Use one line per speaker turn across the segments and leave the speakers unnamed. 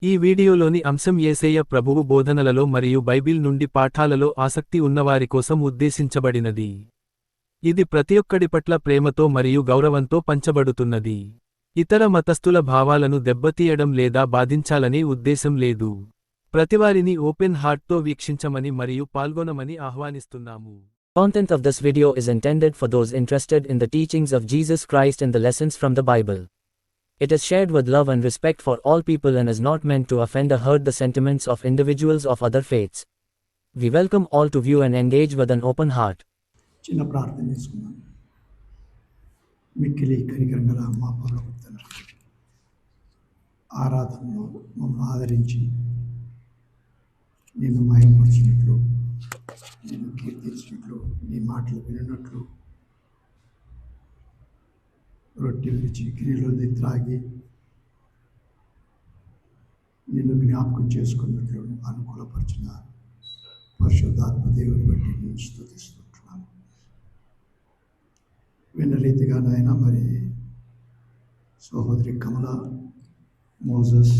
ఈ వీడియోలోని అంశం యేసయ్య ప్రభువు బోధనలలో మరియు బైబిల్ నుండి పాఠాలలో ఆసక్తి ఉన్నవారి కోసం ఉద్దేశించబడినది. ఇది ప్రతిఒక్కడి పట్ల ప్రేమతో మరియు గౌరవంతో పంచబడుతున్నది. ఇతర మతస్థుల భావాలను దెబ్బతీయడం లేదా బాధించాలనే ఉద్దేశం లేదు. ప్రతివారిని ఓపెన్ హార్ట్తో వీక్షించమని మరియు పాల్గొనమని ఆహ్వానిస్తున్నాము.
Content of this video is intended for those interested in the teachings of Jesus Christ and the lessons from the Bible. It is shared with love and respect for all people and is not meant to offend or hurt the sentiments of individuals of other faiths. We welcome all to view and engage with an open heart.
చిన్న ప్రార్థన చేసుకుందాం. మిక్కిలి కనికరం గల మా పరలోక తండ్రి, ఆరాధనలో మమ్మల్ని ఆదరించి నేను మహిమపరిచినట్లు, నేను కీర్తించినట్లు, నీ మాటలు వినట్లు, రొట్టె విరిచి గిన్నెలోది త్రాగి నిన్ను జ్ఞాపకం చేసుకున్నట్లు అనుకూలపరిచిన పరిశుద్ధాత్మ దేవుని బట్టి నేను స్తుతిస్తున్నాను. విన్న రీతిగా నాయన మరి సహోదరి కమల, మోజస్,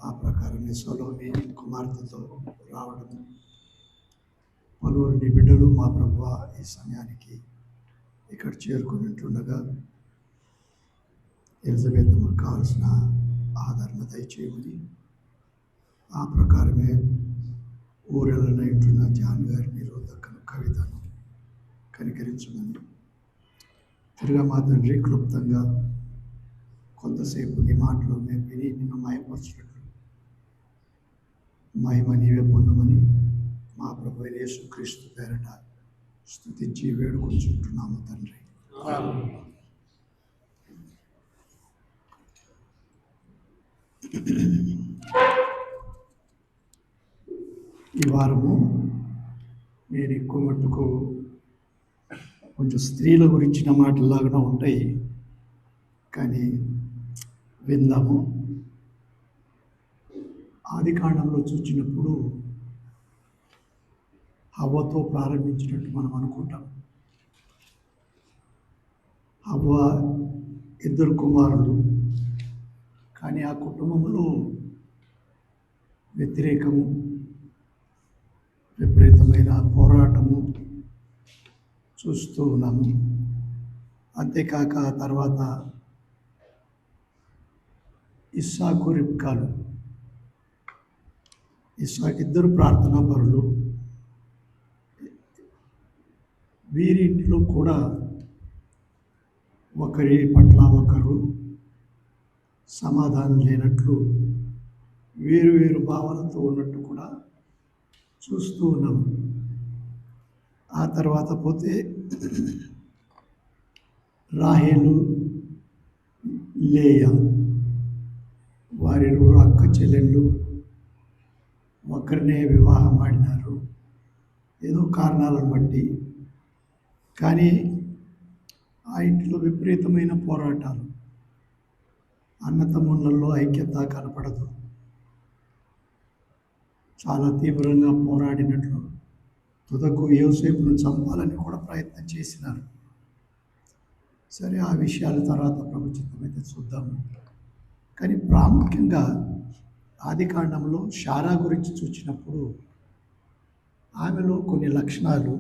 ఆ ప్రకారమే సొలొమోని కుమార్తెతో రావడం, పలువురు నీ బిడ్డలు మా ప్రభువా ఈ సమయానికి ఇక్కడ చేరుకున్నట్లుండగా ఎలిజబెత్ కావాల్సిన ఆదరణ దయచేయమని, ఆ ప్రకారమే ఊరెళ్ళనైతున్న జాన్ గారిని రోదక్కను కవితను కనికరించమని, తిరిగా మా తండ్రి క్లుప్తంగా కొంతసేపు నీ మాటలు మేము విని నిన్ను మహిమపరచినట్లు మహిమ నీవే పొందమని మా ప్రభు యేసుక్రీస్తు పేరట స్తుతించి వేడుకొంచుంటున్నాము తండ్రి. ఈ వారము నేను ఎక్కువ మట్టుకు కొంచెం స్త్రీల గురించిన మాటలాగా ఉంటాయి, కానీ విందాము. ఆది కాండంలో చూసినప్పుడు హవ్వతో ప్రారంభించినట్టు మనం అనుకుంటాం. హవ్వ ఇద్దరు కుమారులు, కానీ ఆ కుటుంబంలో వ్యతిరేకము, విపరీతమైన పోరాటము చూస్తూ ఉన్నాము. అంతేకాక తర్వాత ఇస్సాకు, రిబ్కాలు, ఇస్సాకు ఇద్దరు ప్రార్థనా పరులు. వీరింటిలో కూడా ఒకరి పట్ల ఒకరు సమాధానం లేనట్లు వేరు వేరు భావాలతో ఉన్నట్టు కూడా చూస్తూ ఉన్నాము. ఆ తర్వాత పోతే రాహేలు, లేయా, వారిరువురు అక్క చెల్లెళ్ళు ఒకరినే వివాహం ఆడినారు ఏదో కారణాలను బట్టి. కానీ ఆ ఇంటిలో విపరీతమైన పోరాటాలు, అన్నతమ్ముళ్ళల్లో ఐక్యత కనపడదు. చాలా తీవ్రంగా పోరాడినట్లు తుదకు యోసేపును చంపాలని కూడా ప్రయత్నం చేసినారు. సరే, ఆ విషయాల తర్వాత ప్రభు చిత్తమైతే చూద్దాము. కానీ ప్రాముఖ్యంగా ఆది కాండంలో శారా గురించి చూసినప్పుడు ఆమెలో కొన్ని లక్షణాలు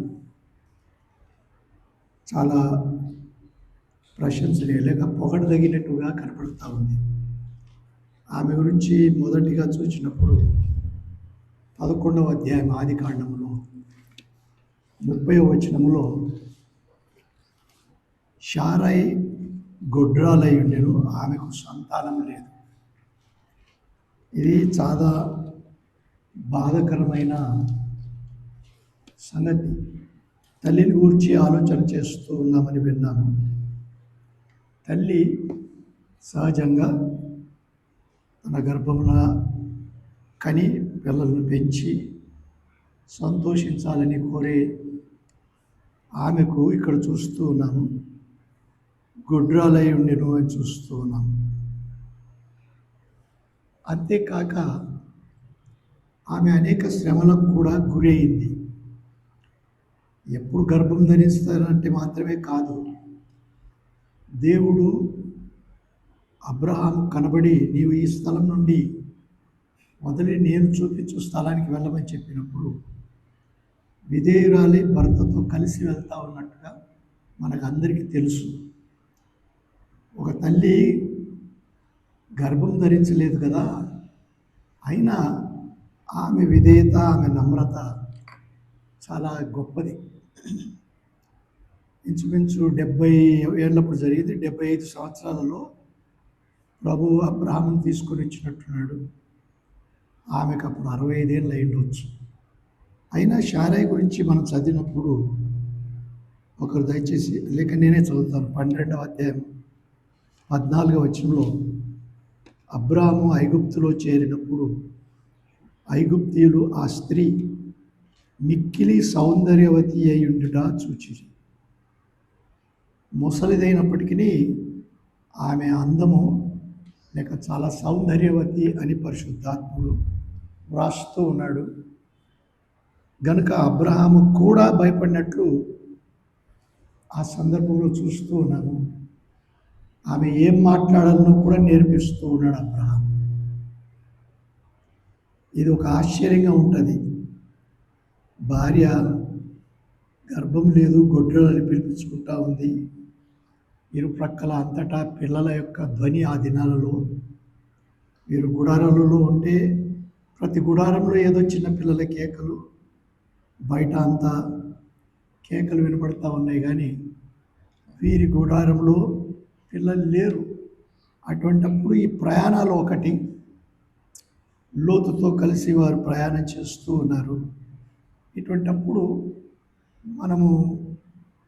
చాలా ప్రశంసనీయంగా పొగడదగినట్టుగా కనపడుతూ ఉంది. ఆమె గురించి మొదటిగా చూసినప్పుడు 11వ అధ్యాయం ఆది కాండంలో 30వ వచనంలో శారై గొడ్రాలై ఉండెను, ఆమెకు సంతానం లేదు. ఇది చాలా బాధాకరమైన సంగతి. తల్లిని గురించి ఆలోచన చేస్తూ ఉన్నామని విన్నాము. తల్లి సహజంగా తన గర్భమున కని పిల్లలను పెంచి సంతోషించాలని కోరే ఆమెకు ఇక్కడ చూస్తూ ఉన్నాము గొడ్రాలై ఉండెను అని చూస్తూ ఉన్నాము. అంతేకాక ఆమె అనేక శ్రమలకు కూడా గురి అయింది. ఎప్పుడు గర్భం ధరిస్తారంటే మాత్రమే కాదు, దేవుడు అబ్రహాం కనబడి నీవు ఈ స్థలం నుండి వదిలి నేను చూపించు స్థలానికి వెళ్ళమని చెప్పినప్పుడు విధేయురాలి భర్తతో కలిసి వెళ్తా ఉన్నట్టుగా మనకు అందరికీ తెలుసు. ఒక తల్లి గర్భం ధరించలేదు కదా, అయినా ఆమె విధేయత, ఆమె నమ్రత చాలా గొప్పది. ఇంచుమించు 70 ఏళ్ళప్పుడు జరిగింది. 75 సంవత్సరాలలో ప్రభువు అబ్రహామును తీసుకొని వచ్చినట్టున్నాడు. ఆమెకు అప్పుడు 65 ఏళ్ళు అయిండొచ్చు. అయినా శారై గురించి మనం చదివినప్పుడు ఒకరు దయచేసి లేక నేనే చదువుతాను. 12వ అధ్యాయం 14వ వచనంలో అబ్రాము ఐగుప్తులో చేరినప్పుడు ఐగుప్తీయులు ఆ స్త్రీ మిక్కిలి సౌందర్యవతి అయ్యుండుట చూచిరి. ముసలిదైనప్పటికీ ఆమె అందము లేక చాలా సౌందర్యవతి అని పరిశుద్ధాత్ముడు వ్రాస్తూ ఉన్నాడు. గనుక అబ్రహాము కూడా భయపడినట్లు ఆ సందర్భంలో చూస్తూ ఉన్నాము. ఆమె ఏం మాట్లాడాలనో కూడా నేర్పిస్తూ ఉన్నాడు అబ్రహాం. ఇది ఒక ఆశ్చర్యంగా ఉంటుంది. భార్య గర్భం లేదు, గొడ్డలని పిలిపించుకుంటా ఉంది. ఇరు ప్రక్కల అంతటా పిల్లల యొక్క ధ్వని. ఆ దినాలలో వీరు గుడారాలలో ఉంటే ప్రతి గుడారంలో ఏదో చిన్న పిల్లల కేకలు, బయట అంతా కేకలు వినపడతా ఉన్నాయి. కానీ వీరి గుడారంలో పిల్లలు లేరు. అటువంటప్పుడు ఈ ప్రయాణాలు ఒకటి. లోతుతో కలిసి వారు ప్రయాణం చేస్తూ ఉన్నారు. ఇటువంటప్పుడు మనము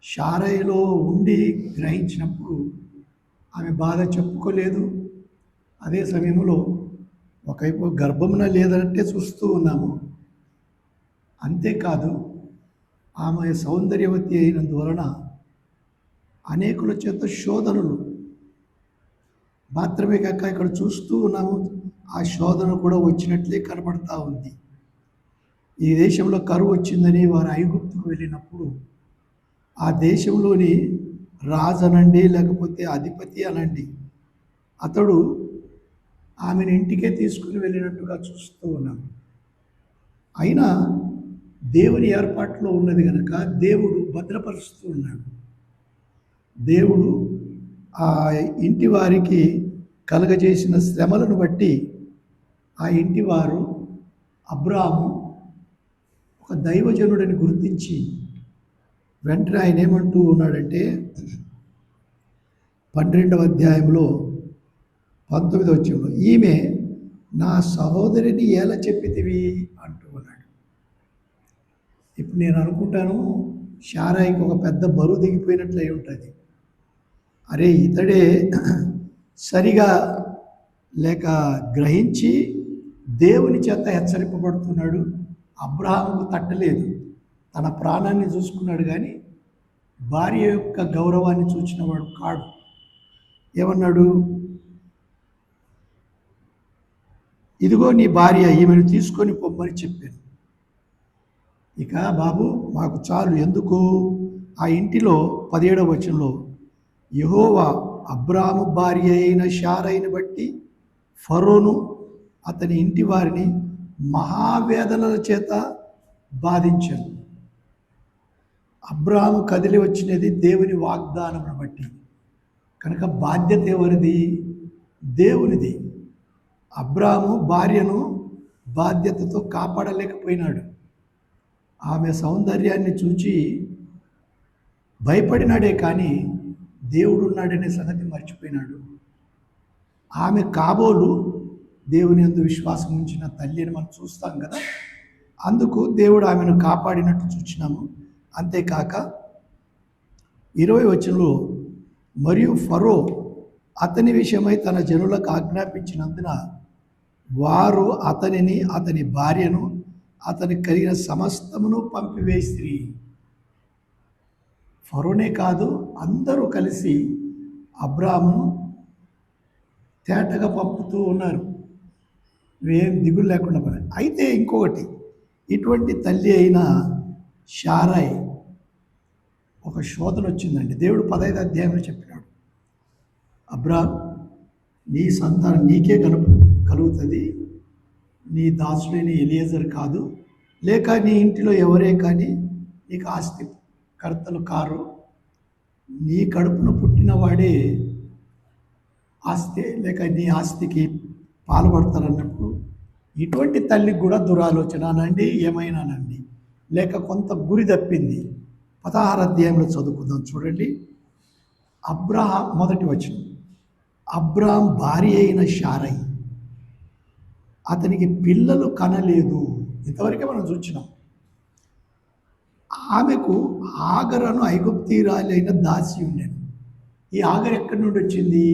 శారైలో ఉండి గ్రహించినప్పుడు ఆమె బాధ చెప్పుకోలేదు. అదే సమయంలో ఒకవైపు గర్భమున లేదంటే చూస్తూ ఉన్నాము. అంతేకాదు ఆమె సౌందర్యవతి అయినందువలన అనేకుల చేత శోధనలు మాత్రమే కాక ఇక్కడ చూస్తూ ఉన్నాము. ఆ శోధన కూడా వచ్చినట్లే కనబడతా ఉంది. ఈ దేశంలో కరువు వచ్చిందని వారు ఐగుప్తుకు వెళ్ళినప్పుడు ఆ దేశంలోని రాజు అనండి లేకపోతే అధిపతి అనండి, అతడు ఆమెను ఇంటికే తీసుకుని వెళ్ళినట్టుగా చూస్తూ ఉన్నాము. అయినా దేవుని ఏర్పాటులో ఉన్నది కనుక దేవుడు భద్రపరుస్తూ ఉన్నాడు. దేవుడు ఆ ఇంటి వారికి కలగజేసిన శ్రమలను బట్టి ఆ ఇంటి వారు అబ్రాము ఒక దైవజనుడని గుర్తించి వెంటనే ఆయన ఏమంటూ ఉన్నాడంటే 12వ అధ్యాయంలో 19వ వచనంలో ఈమె నా సహోదరిని ఎలా చెప్పితివి అంటూ ఉన్నాడు. ఇప్పుడు నేను అనుకుంటాను శారాయికి ఒక పెద్ద బరువు దిగిపోయినట్లు అయి ఉంటుంది. అరే ఇతడే సరిగా లేక గ్రహించి దేవుని చేత హెచ్చరింపబడుతున్నాడు. అబ్రహాముకు తట్టలేదు, తన ప్రాణాన్ని చూసుకున్నాడు, కానీ భార్య యొక్క గౌరవాన్ని చూచినవాడు కాడు. ఏమన్నాడు? ఇదిగో నీ భార్య, ఈమెను తీసుకొని పొమ్మని చెప్పాను. ఇక బాబు మాకు చాలు. ఎందుకు? ఆ ఇంటిలో 17వ వచనంలో యెహోవా అబ్రాము భార్య అయిన శారైని బట్టి ఫరోను అతని ఇంటి వారిని మహావేదనల చేత బాధించాను. అబ్రాము కదిలి వచ్చినది దేవుని వాగ్దానమును బట్టి కనుక బాధ్యత ఎవరిది? దేవునిది. అబ్రాము భార్యను బాధ్యతతో కాపాడలేకపోయినాడు. ఆమె సౌందర్యాన్ని చూచి భయపడినాడే కానీ దేవుడు ఉన్నాడనే సంగతి మర్చిపోయినాడు. ఆమె కాబోలు దేవుని యందు విశ్వాసం ఉంచిన తల్లి అని మనం చూస్తాం కదా. అందుకు దేవుడు ఆమెను కాపాడినట్టు చూచినాము. అంతేకాక 20వ వచనంలో మరియు ఫరో అతని విషయమై తన జనులకు ఆజ్ఞాపించినందున వారు అతనిని, అతని భార్యను, అతనికి కలిగిన సమస్తమును పంపివేసిరి. ఫరోనే కాదు, అందరూ కలిసి అబ్రామును తేటగా పంపుతూ ఉన్నారు. ఏం దిగులు లేకుండా పని. అయితే ఇంకొకటి, ఇటువంటి తల్లి అయిన శారాయ్ ఒక శోధన వచ్చిందండి. దేవుడు 15వ అధ్యాయంలో చెప్పినాడు, అబ్రామ్ నీ సంతానం నీకే కలుగుతుంది, నీ దాసుడైన ఎలియజర్ కాదు, లేక నీ ఇంటిలో ఎవరే కానీ నీకు ఆస్తి కర్తలు కారు, నీ కడుపున పుట్టినవాడే ఆస్తి లేక నీ ఆస్తికి పాల్పడతారన్నప్పుడు ఇటువంటి తల్లికి కూడా దురాలోచన అనండి, ఏమైనానండి, లేక కొంత గురి తప్పింది. 16వ అధ్యాయంలో చదువుకుందాం చూడండి. అబ్రహాం మొదటి వచనం. అబ్రాం భార్య అయిన శారై అతనికి పిల్లలు కనలేదు. ఇంతవరకే మనం చూసినాం. ఆమెకు ఆగరను ఐగుప్తీరాలైన దాసి ఉండేను. ఈ ఆగర్ ఎక్కడి నుండి వచ్చింది?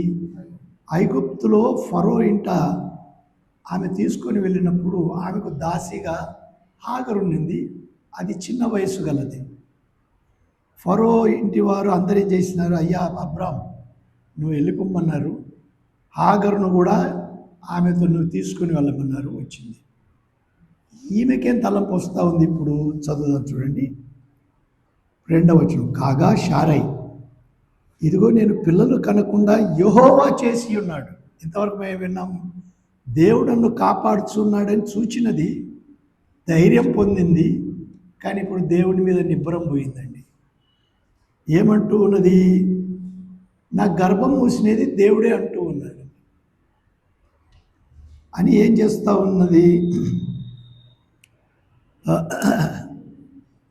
ఐగుప్తులో ఫరో ఇంట ఆమె తీసుకొని వెళ్ళినప్పుడు ఆమెకు దాసిగా ఆగరు ఉండింది. అది చిన్న వయసు గలది. ఫరో ఇంటి వారు అందరూ ఏం చేసినారు? అయ్యా అబ్రాం, నువ్వు వెళ్ళిపోమన్నారు, ఆగరును కూడా ఆమెతో నువ్వు తీసుకుని వెళ్ళమన్నారు. వచ్చింది. ఈమెకేం తలంపు వస్తూ ఉంది? ఇప్పుడు చదువుదాం చూడండి. 2వ వచనం. కాగా శారై, ఇదిగో నేను పిల్లలు కనకుండా యెహోవా చేసి ఉన్నాడు. ఇంతవరకు మేము విన్నాము, దేవుడు నన్ను కాపాడుచున్నాడని చూచినది, ధైర్యం పొందింది. కానీ ఇప్పుడు దేవుని మీద నిబ్బరం పోయిందండి. ఏమంటూ ఉన్నది? నా గర్భం మూసినది దేవుడే అంటూ ఉన్నాడు అని ఏం చేస్తూ ఉన్నది?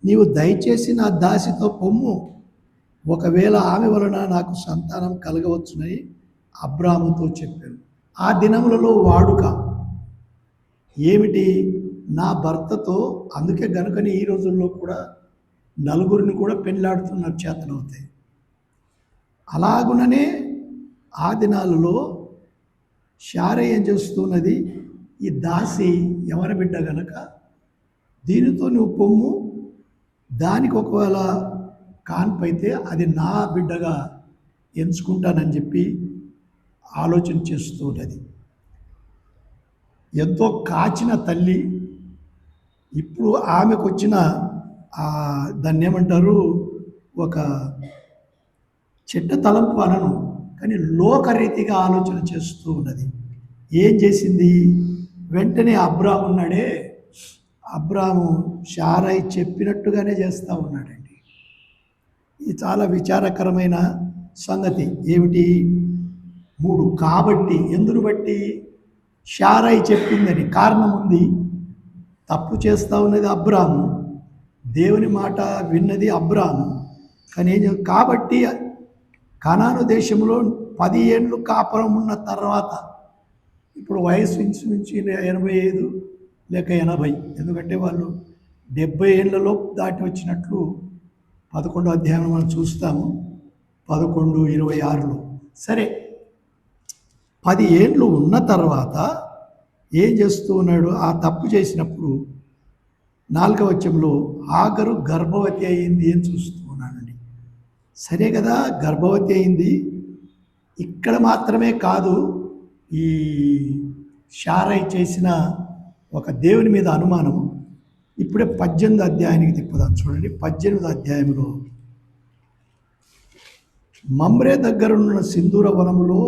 నీవు దయచేసి నా దాసితో పొమ్ము, ఒకవేళ ఆమె వలన నాకు సంతానం కలగవచ్చునని అబ్రాముతో చెప్పాను. ఆ దినములలో వాడుక ఏమిటి? నా భర్తతో. అందుకే గనుకని ఈ రోజుల్లో కూడా నలుగురిని కూడా పెళ్ళాడుతున్నారు, చేతనవుతాయి. అలాగుననే ఆ దినాలలో శారై ఏం చేస్తున్నది? ఈ దాసి ఎవరి బిడ్డ గనక దీనితో నువ్వు పొమ్ము, దానికి ఒకవేళ కాన్పైతే అది నా బిడ్డగా ఎంచుకుంటానని చెప్పి ఆలోచన చేస్తూ ఉన్నది. ఎంతో కాచిన తల్లి ఇప్పుడు ఆమెకు వచ్చిన దాన్ని ఏమంటారు, ఒక చెడ్డ తలంపు అనను, కానీ లోకరీతిగా ఆలోచన చేస్తూ ఉన్నది. ఏం చేసింది? వెంటనే అబ్రాము ఉన్నాడే, అబ్రాము శారై చెప్పినట్టుగానే చేస్తూ ఉన్నాడండి. ఇది చాలా విచారకరమైన సంగతి. ఏమిటి? 3. కాబట్టి. ఎందును బట్టి? శారై చెప్పిందని కారణం ఉంది. తప్పు చేస్తూ ఉన్నది అబ్రాము, దేవుని మాట విన్నది అబ్రాము. కానీ ఏం కాబట్టి కనాను దేశంలో 10 ఏళ్ళు కాపురం ఉన్న తర్వాత, ఇప్పుడు వయసు నుంచి 85 లేక 80, ఎందుకంటే వాళ్ళు 70 ఏళ్లలో దాటి వచ్చినట్లు 11వ అధ్యాయం మనం చూస్తాము. 11:26లో. సరే, 10 ఏళ్ళు ఉన్న తర్వాత ఏం చేస్తూ ఉన్నాడు? ఆ తప్పు చేసినప్పుడు 4వ వచనంలో ఆగరు గర్భవతి అయింది అని చూస్తూ ఉన్నానండి. సరే కదా, గర్భవతి అయింది. ఇక్కడ మాత్రమే కాదు, ఈ శారై చేసిన ఒక దేవుని మీద అనుమానం. ఇప్పుడే 18వ అధ్యాయానికి తిప్పుదాం చూడండి. 18వ అధ్యాయంలో మమ్రే దగ్గరున్న సింధూర వనములో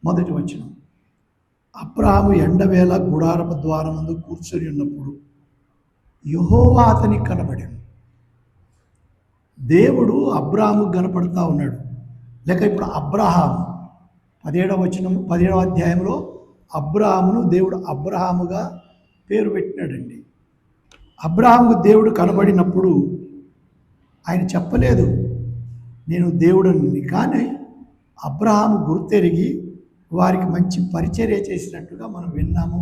మొదటి వచనం. అబ్రాహాము ఎండవేళ గుడారపు ద్వారమందు కూర్చొని ఉన్నప్పుడు యెహోవా అతనికి కనబడాడు. దేవుడు అబ్రాహాముకు కనపడుతూ ఉన్నాడు. లేక ఇప్పుడు అబ్రహాము 17వ అధ్యాయంలో అబ్రాహామును దేవుడు అబ్రహాముగా పేరు పెట్టినాడండి. అబ్రహాముకు దేవుడు కనబడినప్పుడు ఆయన చెప్పలేదు నేను దేవుడని, కానీ అబ్రహాము గుర్తెరిగి వారికి మంచి పరిచర్య చేసినట్టుగా మనం విన్నాము,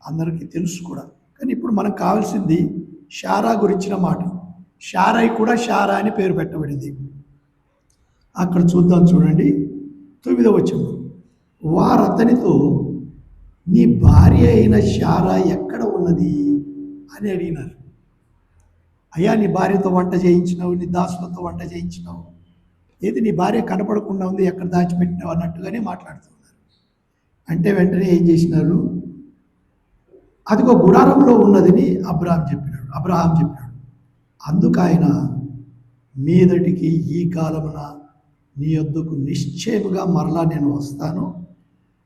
అందరికీ తెలుసు కూడా. కానీ ఇప్పుడు మనకు కావాల్సింది శారా గురించిన మాట. శారై కూడా శారా అని పేరు పెట్టబడింది. అక్కడ చూద్దాం చూడండి. 9వ వచనం. వారు అతనితో నీ భార్య అయిన శారా ఎక్కడ ఉన్నది అని అడిగినారు. అయ్యా, నీ భార్యతో వంట చేయించినావు, నీ దాసులతో వంట చేయించినావు, ఏది నీ భార్య కనపడకుండా ఉంది, ఎక్కడ దాచిపెట్టినావు అన్నట్టుగానే మాట్లాడుతున్నారు. అంటే వెంటనే ఏం చేసినారు? అదిగో గుడారంలో ఉన్నదని అబ్రహాం చెప్పినాడు. అందుకు ఆయన మీదటికి ఈ కాలమున నీ యొద్దకు నిశ్చయముగా మరలా నేను వస్తాను,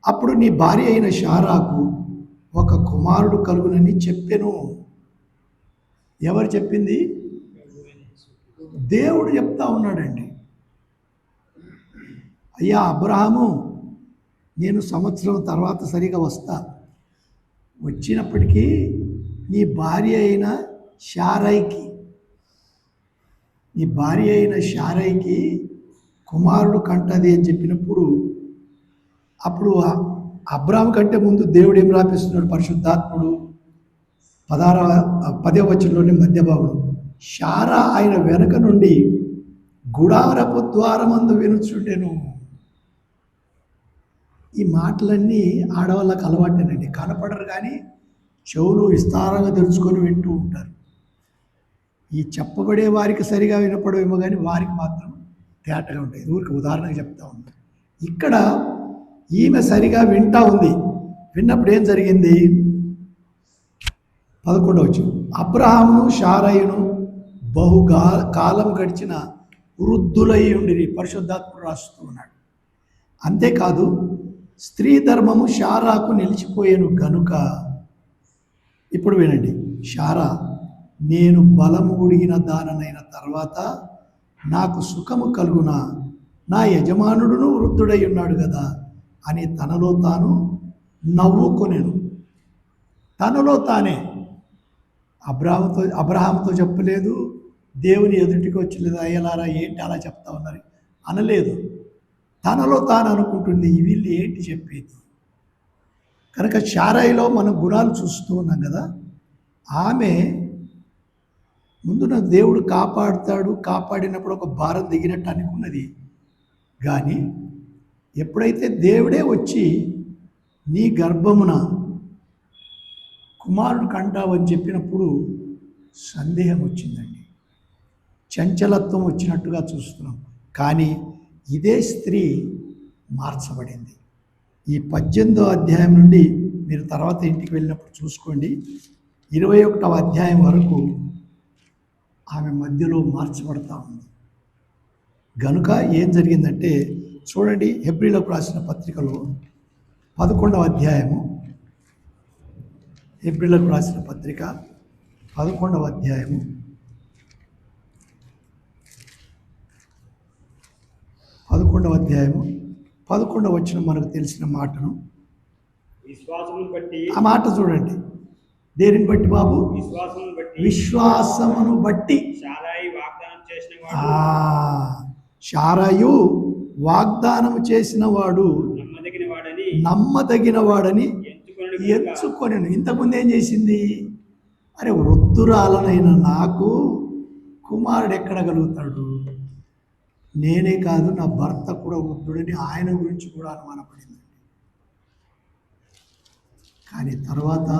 అప్పుడు నీ భార్య అయిన శారాకు ఒక కుమారుడు కలుగునని చెప్పెను. ఎవరు చెప్పింది? దేవుడు చెప్తా ఉన్నాడండి. అయ్యా అబ్రహాము, నేను సంవత్సరం తర్వాత సరిగా వస్తా, వచ్చినప్పటికీ నీ భార్య అయిన శారైకి కుమారుడు కంటది అని చెప్పినప్పుడు, అప్పుడు అబ్రాహాము కంటే ముందు దేవుడు ఏం రాపిస్తున్నాడు? పరిశుద్ధాత్ముడు 10వ వచనంలోని మధ్య భాగం, శారా ఆయన వెనక నుండి గుడారపు ద్వారమందు వినుచుండెను. ఈ మాటలన్నీ ఆడవాళ్ళకి అలవాటేనండి. కనపడరు కానీ చెవులు విస్తారంగా తెరుచుకొని వింటూ ఉంటారు. ఈ చెప్పబడే వారికి సరిగా వినపడవేమో కానీ వారికి మాత్రం తేటగా ఉంటాయి. ఊరికి ఉదాహరణగా చెప్తా ఉన్నాను. ఇక్కడ ఈమె సరిగా వింటా ఉంది. విన్నప్పుడు ఏం జరిగింది? 11వ వచనం, అబ్రహామును శారయును కాలం గడిచిన వృద్ధులై ఉండిరి. పరిశుద్ధాత్ముడు రాస్తూ ఉన్నాడు. అంతేకాదు, స్త్రీ ధర్మము శారాకు నిలిచిపోయేను గనుక, ఇప్పుడు వినండి, శారా నేను బలము ఉడిగిన దాననైన తర్వాత నాకు సుఖము కలుగునా, నా యజమానుడును వృద్ధుడై ఉన్నాడు కదా అని తనలో తాను నవ్వుకొనెను. తనలో తానే, అబ్రహాముతో చెప్పలేదు, దేవుని ఎదుటికి వచ్చలేదు, అయ్యలారా ఏంటి అలా చెప్తా ఉన్నారు అనలేదు. తనలో తాను అనుకుంటుంది, వీళ్ళు ఏంటి చెప్పేది. కనుక శారాయిలో మనం గుణాలు చూస్తూ ఉన్నాం కదా. ఆమె ముందు నాకు దేవుడు కాపాడుతాడు, కాపాడినప్పుడు ఒక భారం దిగినట్టు అనుకున్నది. కానీ ఎప్పుడైతే దేవుడే వచ్చి నీ గర్భమున కుమారుడు కంటావని చెప్పినప్పుడు సందేహం వచ్చిందండి. చంచలత్వం వచ్చినట్టుగా చూస్తున్నాం. కానీ ఇదే స్త్రీ మార్చబడింది. ఈ 18వ అధ్యాయం నుండి మీరు తర్వాత ఇంటికి వెళ్ళినప్పుడు చూసుకోండి, 21వ అధ్యాయం వరకు ఆమె మధ్యలో మార్చబడతా ఉంది. గనుక ఏం జరిగిందంటే చూడండి, హెబ్రీలకు రాసిన పత్రికలో 11వ అధ్యాయము, హెబ్రీలకు రాసిన పత్రిక 11వ అధ్యాయము 11వ వచనం మనకు తెలిసిన మాటను, ఆ మాట చూడండి. దేనిని బట్టి బాబు? విశ్వాసమును బట్టి. శారాయు వాగ్దానము చేసిన వాడు నమ్మదగిన వాడని ఎంచుకొనెను. ఇంతకుముందు ఏం చేసింది? అరే, వృద్ధురాలనైన నాకు కుమారుడు ఎక్కడ కలుగుతాడు? నేనే కాదు, నా భర్త కూడా వృద్ధుడని ఆయన గురించి కూడా అనుమానపడిందండి. కానీ తర్వాత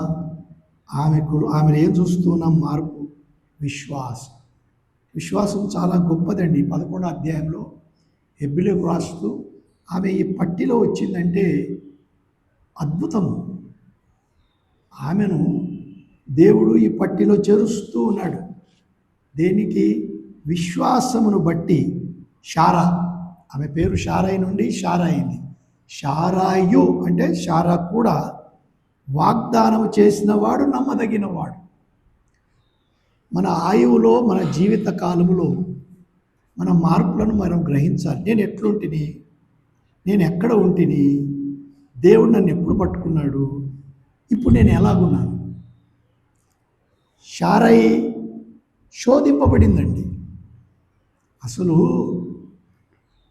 ఆమెను ఏం చూస్తున్నాం? మార్పు, విశ్వాసం చాలా గొప్పదండి. 11వ అధ్యాయంలో హెబ్రీలకు రాస్తూ ఆమె ఈ పట్టిలో వచ్చిందంటే అద్భుతము. ఆమెను దేవుడు ఈ పట్టిలో చేరుస్తూ ఉన్నాడు. దేనికి? విశ్వాసమును బట్టి. శారా, ఆమె పేరు శారాయి నుండి శారా అయింది. శారాయు అంటే శారా కూడా వాగ్దానం చేసిన వాడు, నమ్మదగిన వాడు. మన ఆయువులో, మన జీవిత కాలములో మన మార్పులను మనం గ్రహించాలి. నేను ఎట్లుంటిని, నేను ఎక్కడ ఉంటిని, దేవుడు నన్ను ఎప్పుడు పట్టుకున్నాడు, ఇప్పుడు నేను ఎలాగున్నాను. శారాయి శోధింపబడిందండి. అసలు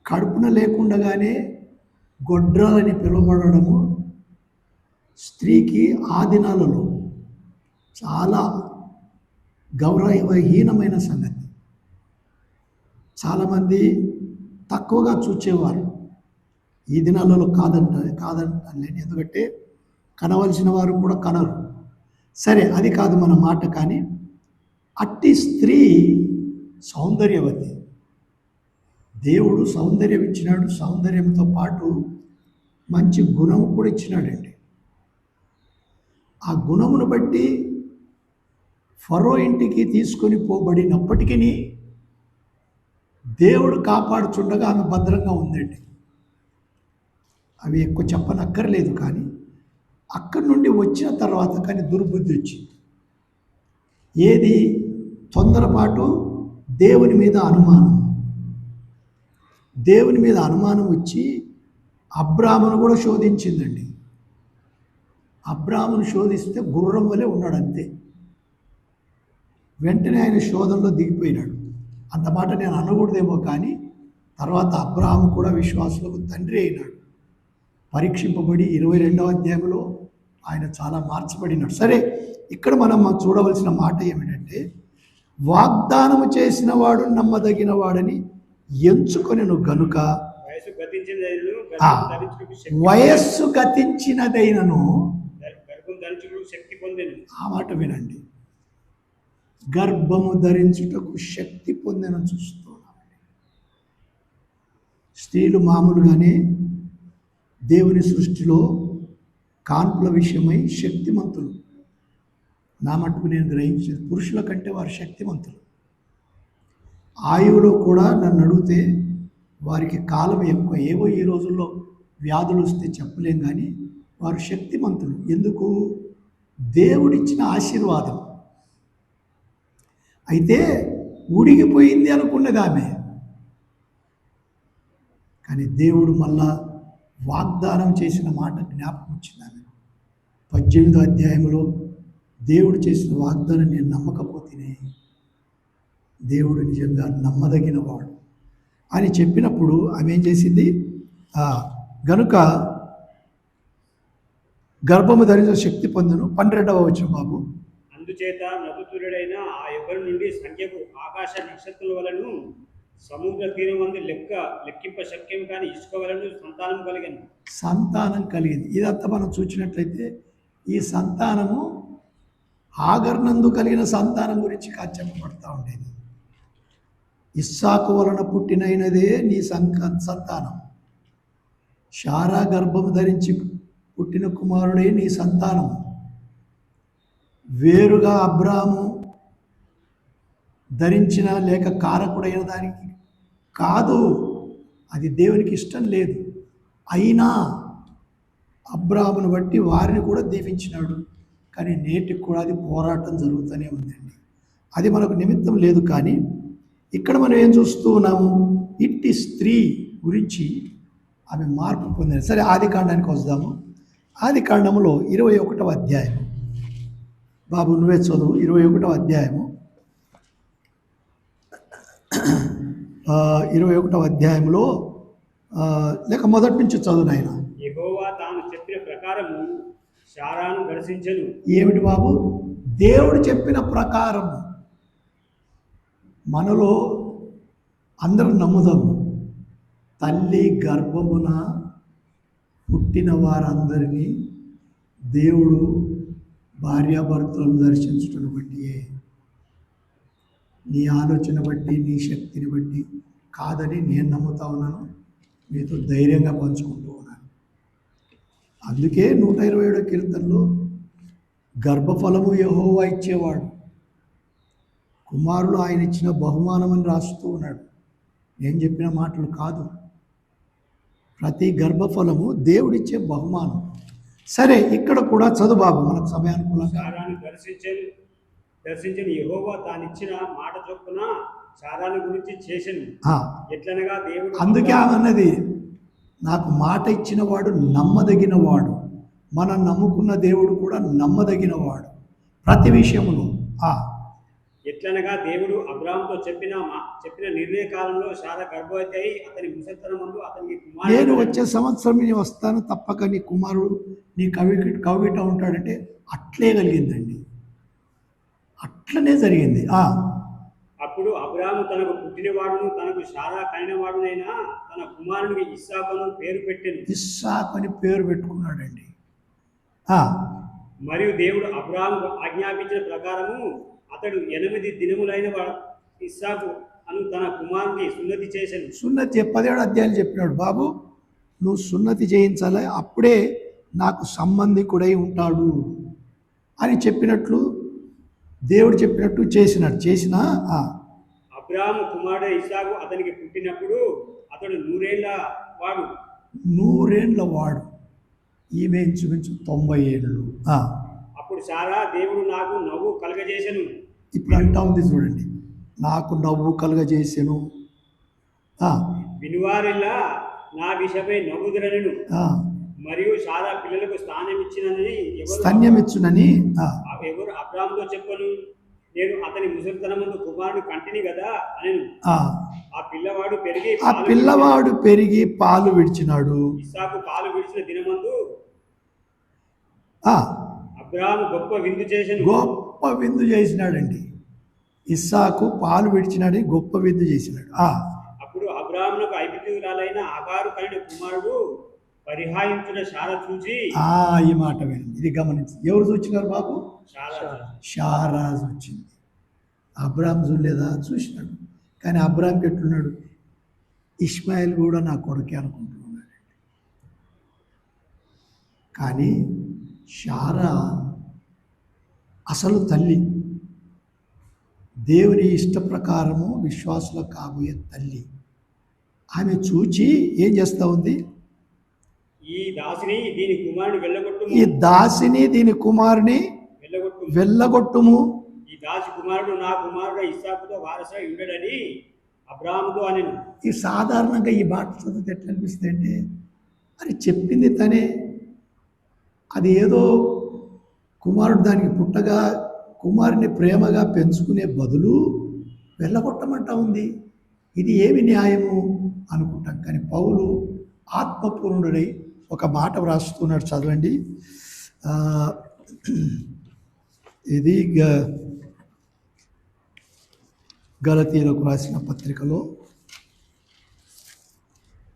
కడుపున లేకుండగానే గొడ్రాలని పిలువబడము స్త్రీకి ఆ దినాలలో చాలా గౌరవహీనమైన సంగతి. చాలామంది తక్కువగా చూచేవారు. ఈ దినాలలో కాదంటలేను, ఎందుకంటే కనవలసిన వారు కూడా కనరు. సరే, అది కాదు మన మాట. కానీ అట్టి స్త్రీ సౌందర్యవతి. దేవుడు సౌందర్యం ఇచ్చినాడు, సౌందర్యంతో పాటు మంచి గుణం కూడా ఇచ్చినాడండి. ఆ గుణమును బట్టి ఫరో ఇంటికి తీసుకొని పోబడినప్పటికీ దేవుడు కాపాడుచుండగా ఆమె భద్రంగా ఉందండి. అవి ఎక్కువ చెప్పనక్కర్లేదు. కానీ అక్కడి నుండి వచ్చిన తర్వాత కానీ దుర్బుద్ధి వచ్చింది. ఏది? తొందరపాటు, దేవుని మీద అనుమానం. దేవుని మీద అనుమానం వచ్చి అబ్రామును కూడా శోధించిందండి. అబ్రామును శోధిస్తే గుర్రం వలె ఉన్నాడు అంతే. వెంటనే ఆయన శోధనలో దిగిపోయినాడు. అంత మాట నేను అనకూడదేమో, కానీ తర్వాత అబ్రాహాము కూడా విశ్వాసులకు తండ్రి అయినాడు. పరీక్షింపబడి 22వ అధ్యాయంలో ఆయన చాలా మార్చబడినాడు. సరే, ఇక్కడ మనం చూడవలసిన మాట ఏమిటంటే, వాగ్దానము చేసిన వాడు నమ్మదగిన వాడని ఎంచుకొనెను గనుక వయస్సు గతించినదైనను ఆ మాట వినండి, గర్భము ధరించుటకు శక్తి పొందెను చూస్తున్నామండి. స్త్రీలు మామూలుగానే దేవుని సృష్టిలో కాన్పుల విషయమై శక్తిమంతులు. నా మట్టుకు నేను గ్రహించేది, పురుషుల కంటే వారు శక్తిమంతులు. ఆయువులో కూడా నన్ను అడిగితే వారికి కాలం ఎక్కువ. ఏవో ఈ రోజుల్లో వ్యాధులు వస్తే చెప్పలేం, కానీ వారు శక్తిమంతులు. ఎందుకు? దేవుడిచ్చిన ఆశీర్వాదం. అయితే ఉడిగిపోయింది అనుకున్నది ఆమె, కానీ దేవుడు మళ్ళా వాగ్దానం చేసిన మాట జ్ఞాపకం వచ్చింది ఆమె. 18వ అధ్యాయంలో దేవుడు చేసిన వాగ్దానం నేను నమ్మకపోతేనే దేవుడు నిజంగా నమ్మదగిన వాడు అని చెప్పినప్పుడు ఆమె ఏం చేసింది? గనుక గర్భము ధరించిన శక్తి పొందెను. 12వ వచనం బాబు.
అందుచేత నదుతురుడైన ఆ యుగం నుండి సంఖ్యకు ఆకాశ నక్షత్రాల వలను సముద్ర తీరం మంది లెక్కింప శక్యం కానీ ఇసుక వలను సంతానం కలిగింది. ఇదంతా మనం చూసినట్లయితే ఈ సంతానము ఆగర్నందు కలిగిన సంతానం గురించి చెప్పబడతా ఉండేది. ఇస్సాకు వలన పుట్టినైనదే నీ సంతానం. శారా గర్భము ధరించి పుట్టిన కుమారుడే నీ సంతానం. వేరుగా అబ్రాము ధరించిన లేక కారకుడైన దానికి కాదు, అది దేవునికి ఇష్టం లేదు. అయినా అబ్రామును బట్టి వారిని కూడా దీవించినాడు. కానీ నేటికి కూడా అది పోరాటం జరుగుతూనే ఉందండి. అది మనకు నిమిత్తం లేదు. కానీ ఇక్కడ మనం ఏం చూస్తూ ఉన్నాము? ఇట్టి స్త్రీ గురించి ఆమె మార్పు పొందింది. సరే, ఆదికాండానికి వద్దాము. ఆదికాండములో 21వ అధ్యాయం. బాబు నువ్వే చదువు. 21వ అధ్యాయము 21వ అధ్యాయంలో లేక మొదటి నుంచి చదువు నాయన. యెహోవా తాను చెప్పిన ప్రకారము శారాను దర్శించెను.
ఏమిటి బాబు? దేవుడు చెప్పిన ప్రకారము. మనలో అందరూ నమ్ముదాము, తల్లి గర్భమున పుట్టిన వారందరినీ దేవుడు భార్యాభర్తలను దర్శించటను బట్టి, నీ ఆలోచన బట్టి, నీ శక్తిని బట్టి కాదని నేను నమ్ముతా ఉన్నాను. మీతో ధైర్యంగా పంచుకుంటూ ఉన్నాను. అందుకే 127వ కీర్తనలో గర్భఫలము యెహోవా ఇచ్చేవాడు, కుమారులు ఆయన ఇచ్చిన బహుమానం అని రాస్తూ ఉన్నాడు. నేను చెప్పిన మాటలు కాదు. ప్రతి గర్భఫలము దేవుడిచ్చే బహుమానం. సరే, ఇక్కడ కూడా చదువు బాబు, మనకు సమయానుకూలంగా.
దర్శించని యెహోవా తానిచ్చిన మాట చొప్పున శారాను గురించి చేసెను. ఎట్లనగా దేవుడు,
అందుకే అన్నది, నాకు మాట ఇచ్చిన వాడు నమ్మదగిన వాడు. మనం నమ్ముకున్న దేవుడు కూడా నమ్మదగిన వాడు ప్రతి విషయమును.
ఎట్లనగా దేవుడు అబ్రాహాముతో చెప్పిన నిర్ణయ కాలంలో శారా గర్భవతి అయి అతని ముసలితనమందు అతనికి కుమారుడు,
నేను వచ్చే సంవత్సరం నేను వస్తాను, తప్పక నీ కుమారుడు నీ కవిట ఉంటాడంటే అట్లే కలిగిందండి. అట్లనే జరిగింది.
అప్పుడు అబ్రాహాము తనకు పుట్టినవాడును తనకు శారా కనినవాడునైనా తన కుమారునికి ఇస్సాకును పేరు పెట్టెను.
ఇస్సాకు అని పేరు పెట్టుకున్నాడండి.
మరియు దేవుడు అబ్రాహాము ఆజ్ఞాపించిన ప్రకారము అతడు 8 దినములైన ఇస్సాకు అను తన కుమారునికి సున్నతి చేశాను.
సున్నతి 17వ అధ్యాయం చెప్పినాడు, బాబు నువ్వు సున్నతి చేయించాలి, అప్పుడే నాకు సంబంధికుడై ఉంటాడు అని చెప్పినట్లు దేవుడు చెప్పినట్టు చేసిన
అబ్రాహాము కుమారుడు ఇస్సాకు అతనికి పుట్టినప్పుడు అతడు 100 ఏళ్ల వాడు.
ఈమె ఇంచుమించు 90 ఏళ్ళు.
అప్పుడు సారా దేవుడు నాకు నవ్వు కలగజేసెను.
ఇప్పుడు అంటా ఉంది చూడండి, నాకు నవ్వు కలుగజేసెను.
వినువారెల్లా నా విషయమై నవ్వుదురనెను. మరియు సారా పిల్లలకు
స్తన్యమిచ్చునని
ఎవరు అబ్రాహాముతో చెప్పను. నేను అతని ముసలితనమందు కుమారుడు కంటిని కదా అనెను. ఆ పిల్లవాడు పెరిగి పాలు విడిచినాడు. ఇస్సాకు పాలు విడిచిన దినమందు అబ్రాహాము గొప్ప విందు చేసినాడండి. ఇస్సాకు పాలు విడిచినాడని గొప్ప విందు చేసినాడు. అప్పుడు అబ్రాహామునకు ఐగుప్తీయురాలైన ఆగారు కనిన కుమారుడు పరిహాయించిన శారా చూచి ఈ మాట వినండి, ఇది గమనించి. ఎవరు చూచినారు బాబు? శారా చూచింది. అబ్రాహాం చూడలేదా? చూసినాడు. కానీ అబ్రాహాంకి ఎట్లున్నాడు? ఇష్మాయిల్ కూడా నా కొడుకే అనుకుంటున్నాడు. కానీ శారా అసలు తల్లి, దేవుని ఇష్ట ప్రకారము విశ్వాసుల కాబోయే తల్లి. ఆమె చూచి ఏం చేస్తూ ఉంది? ఈ దాసిని దీని కుమారుని వెళ్ళగొట్టుము. ఈ దాసి కుమారుడు నా కుమారుడు ఇస్సాకుతో వారసుడై ఉండడని అబ్రాహాముతో అనెను. ఈ సాధారణంగా ఈ మాట చదివితే ఎట్లా అనిపిస్తుంది అంటే, అది చెప్పింది తనే. అది ఏదో కుమారుడు దానికి పుట్టగా కుమారుని ప్రేమగా పెంచుకునే బదులు వెళ్ళగొట్టమంటా ఉంది. ఇది ఏమి న్యాయము అనుకుంటాం. కానీ పౌలు ఆత్మపూర్ణుడై ఒక మాట వ్రాస్తున్నాడు, చదవండి. ఇది గలతీయులకు రాసిన పత్రికలో,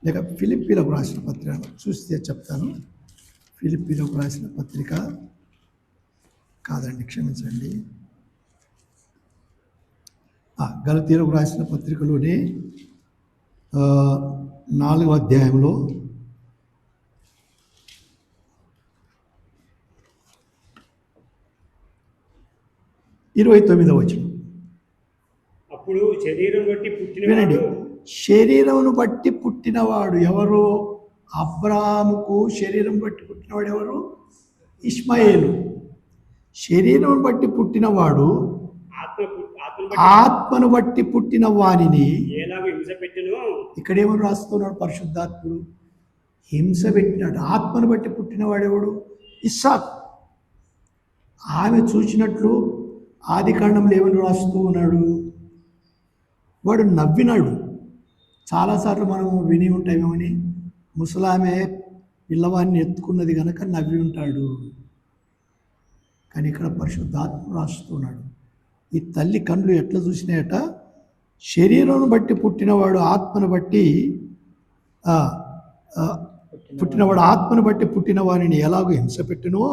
లేక ఫిలిప్పీలకు రాసిన పత్రిక చూస్తే చెప్తాను. ఫిలిప్పీలకు రాసిన పత్రిక కాదండి, క్షమించండి. గలతీయులకు రాసిన పత్రికలోనే 4వ అధ్యాయంలో 29వ వచనం. అప్పుడు శరీరం బట్టి
వినండి, శరీరమును బట్టి పుట్టినవాడు ఎవరు? అబ్రాహాముకు శరీరం బట్టి పుట్టినవాడు ఎవరు? ఇష్మాయేలు. శరీరం బట్టి పుట్టినవాడు ఆత్మను బట్టి పుట్టిన వారిని ఇక్కడేమని రాస్తున్నాడు పరిశుద్ధాత్ముడు? హింస పెట్టినాడు. ఆత్మను బట్టి పుట్టినవాడు ఎవడు? ఇస్సాకు. ఆమె చూసినట్లు ఆదికాండంలో ఏమని రాస్తూ ఉన్నాడు? వాడు నవ్వినాడు. చాలాసార్లు మనం విని ఉంటామేమని, ముసలామె పిల్లవాడిని ఎత్తుకున్నది కనుక నవ్వి ఉంటాడు. కానీ ఇక్కడ పరిశుద్ధాత్మ రాస్తున్నాడు, ఈ తల్లి కళ్ళు ఎట్లా చూసినాయట? శరీరం బట్టి పుట్టినవాడు ఆత్మను బట్టి పుట్టిన వారిని ఎలాగో హింస పెట్టినో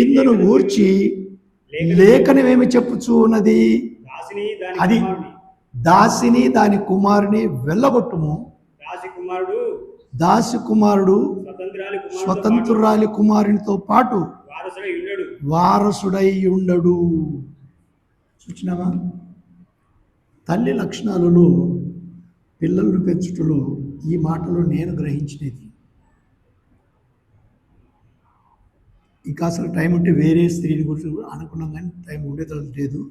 ఇందును గూర్చి లేఖనమేమి చెప్పుచూ ఉన్నది? అది దాసిని దాని కుమారుని వెళ్ళగొట్టుము. దాసి కుమారుడు స్వతంత్రురాలి కుమారునితో పాటు వారసుడై ఉండడు. చూచినావా? తల్లి లక్షణాలలో, పిల్లలను పెంచుటలో ఈ మాటలో నేను గ్రహించినది. ఇంకా అసలు టైం ఉంటే వేరే స్త్రీని గురించి అనుకున్నాం, కానీ టైం ఉండేది లేదు.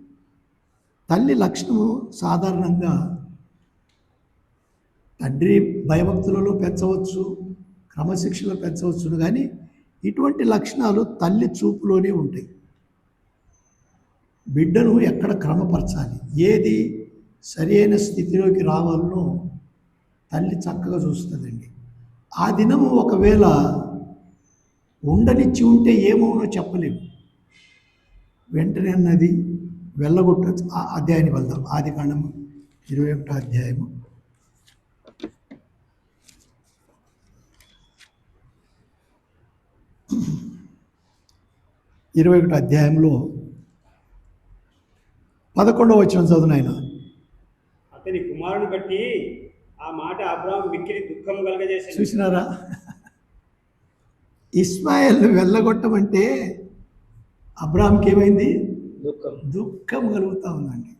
తల్లి లక్షణము సాధారణంగా తండ్రి భయభక్తులలో పెంచవచ్చు, క్రమశిక్షణలో పెంచవచ్చును, కానీ ఇటువంటి లక్షణాలు తల్లి చూపులోనే ఉంటాయి. బిడ్డను ఎక్కడ క్రమపరచాలి, ఏది సరైన స్థితిలోకి రావాలనో తల్లి చక్కగా చూస్తుందండి. ఆ దినము ఒకవేళ ఉండనిచ్చి ఉంటే ఏమవునో చెప్పలేము. వెంటనే అన్నది వెళ్ళగొట్టచ్చు. ఆ అధ్యాయానికి వెళ్దాం. ఆదికాండము 21వ అధ్యాయము 21వ అధ్యాయంలో 11వ వచనం చదువు నాయన.
అతని కుమారుని బట్టి ఆ మాట అబ్రాహాము మిక్కిలి దుఃఖం కలగజేసింది.
చూసినారా? ఇస్మాయిల్ వెళ్ళగొట్టమంటే అబ్రాహాంకి ఏమైంది? దుఃఖం కలుగుతూ ఉందండి.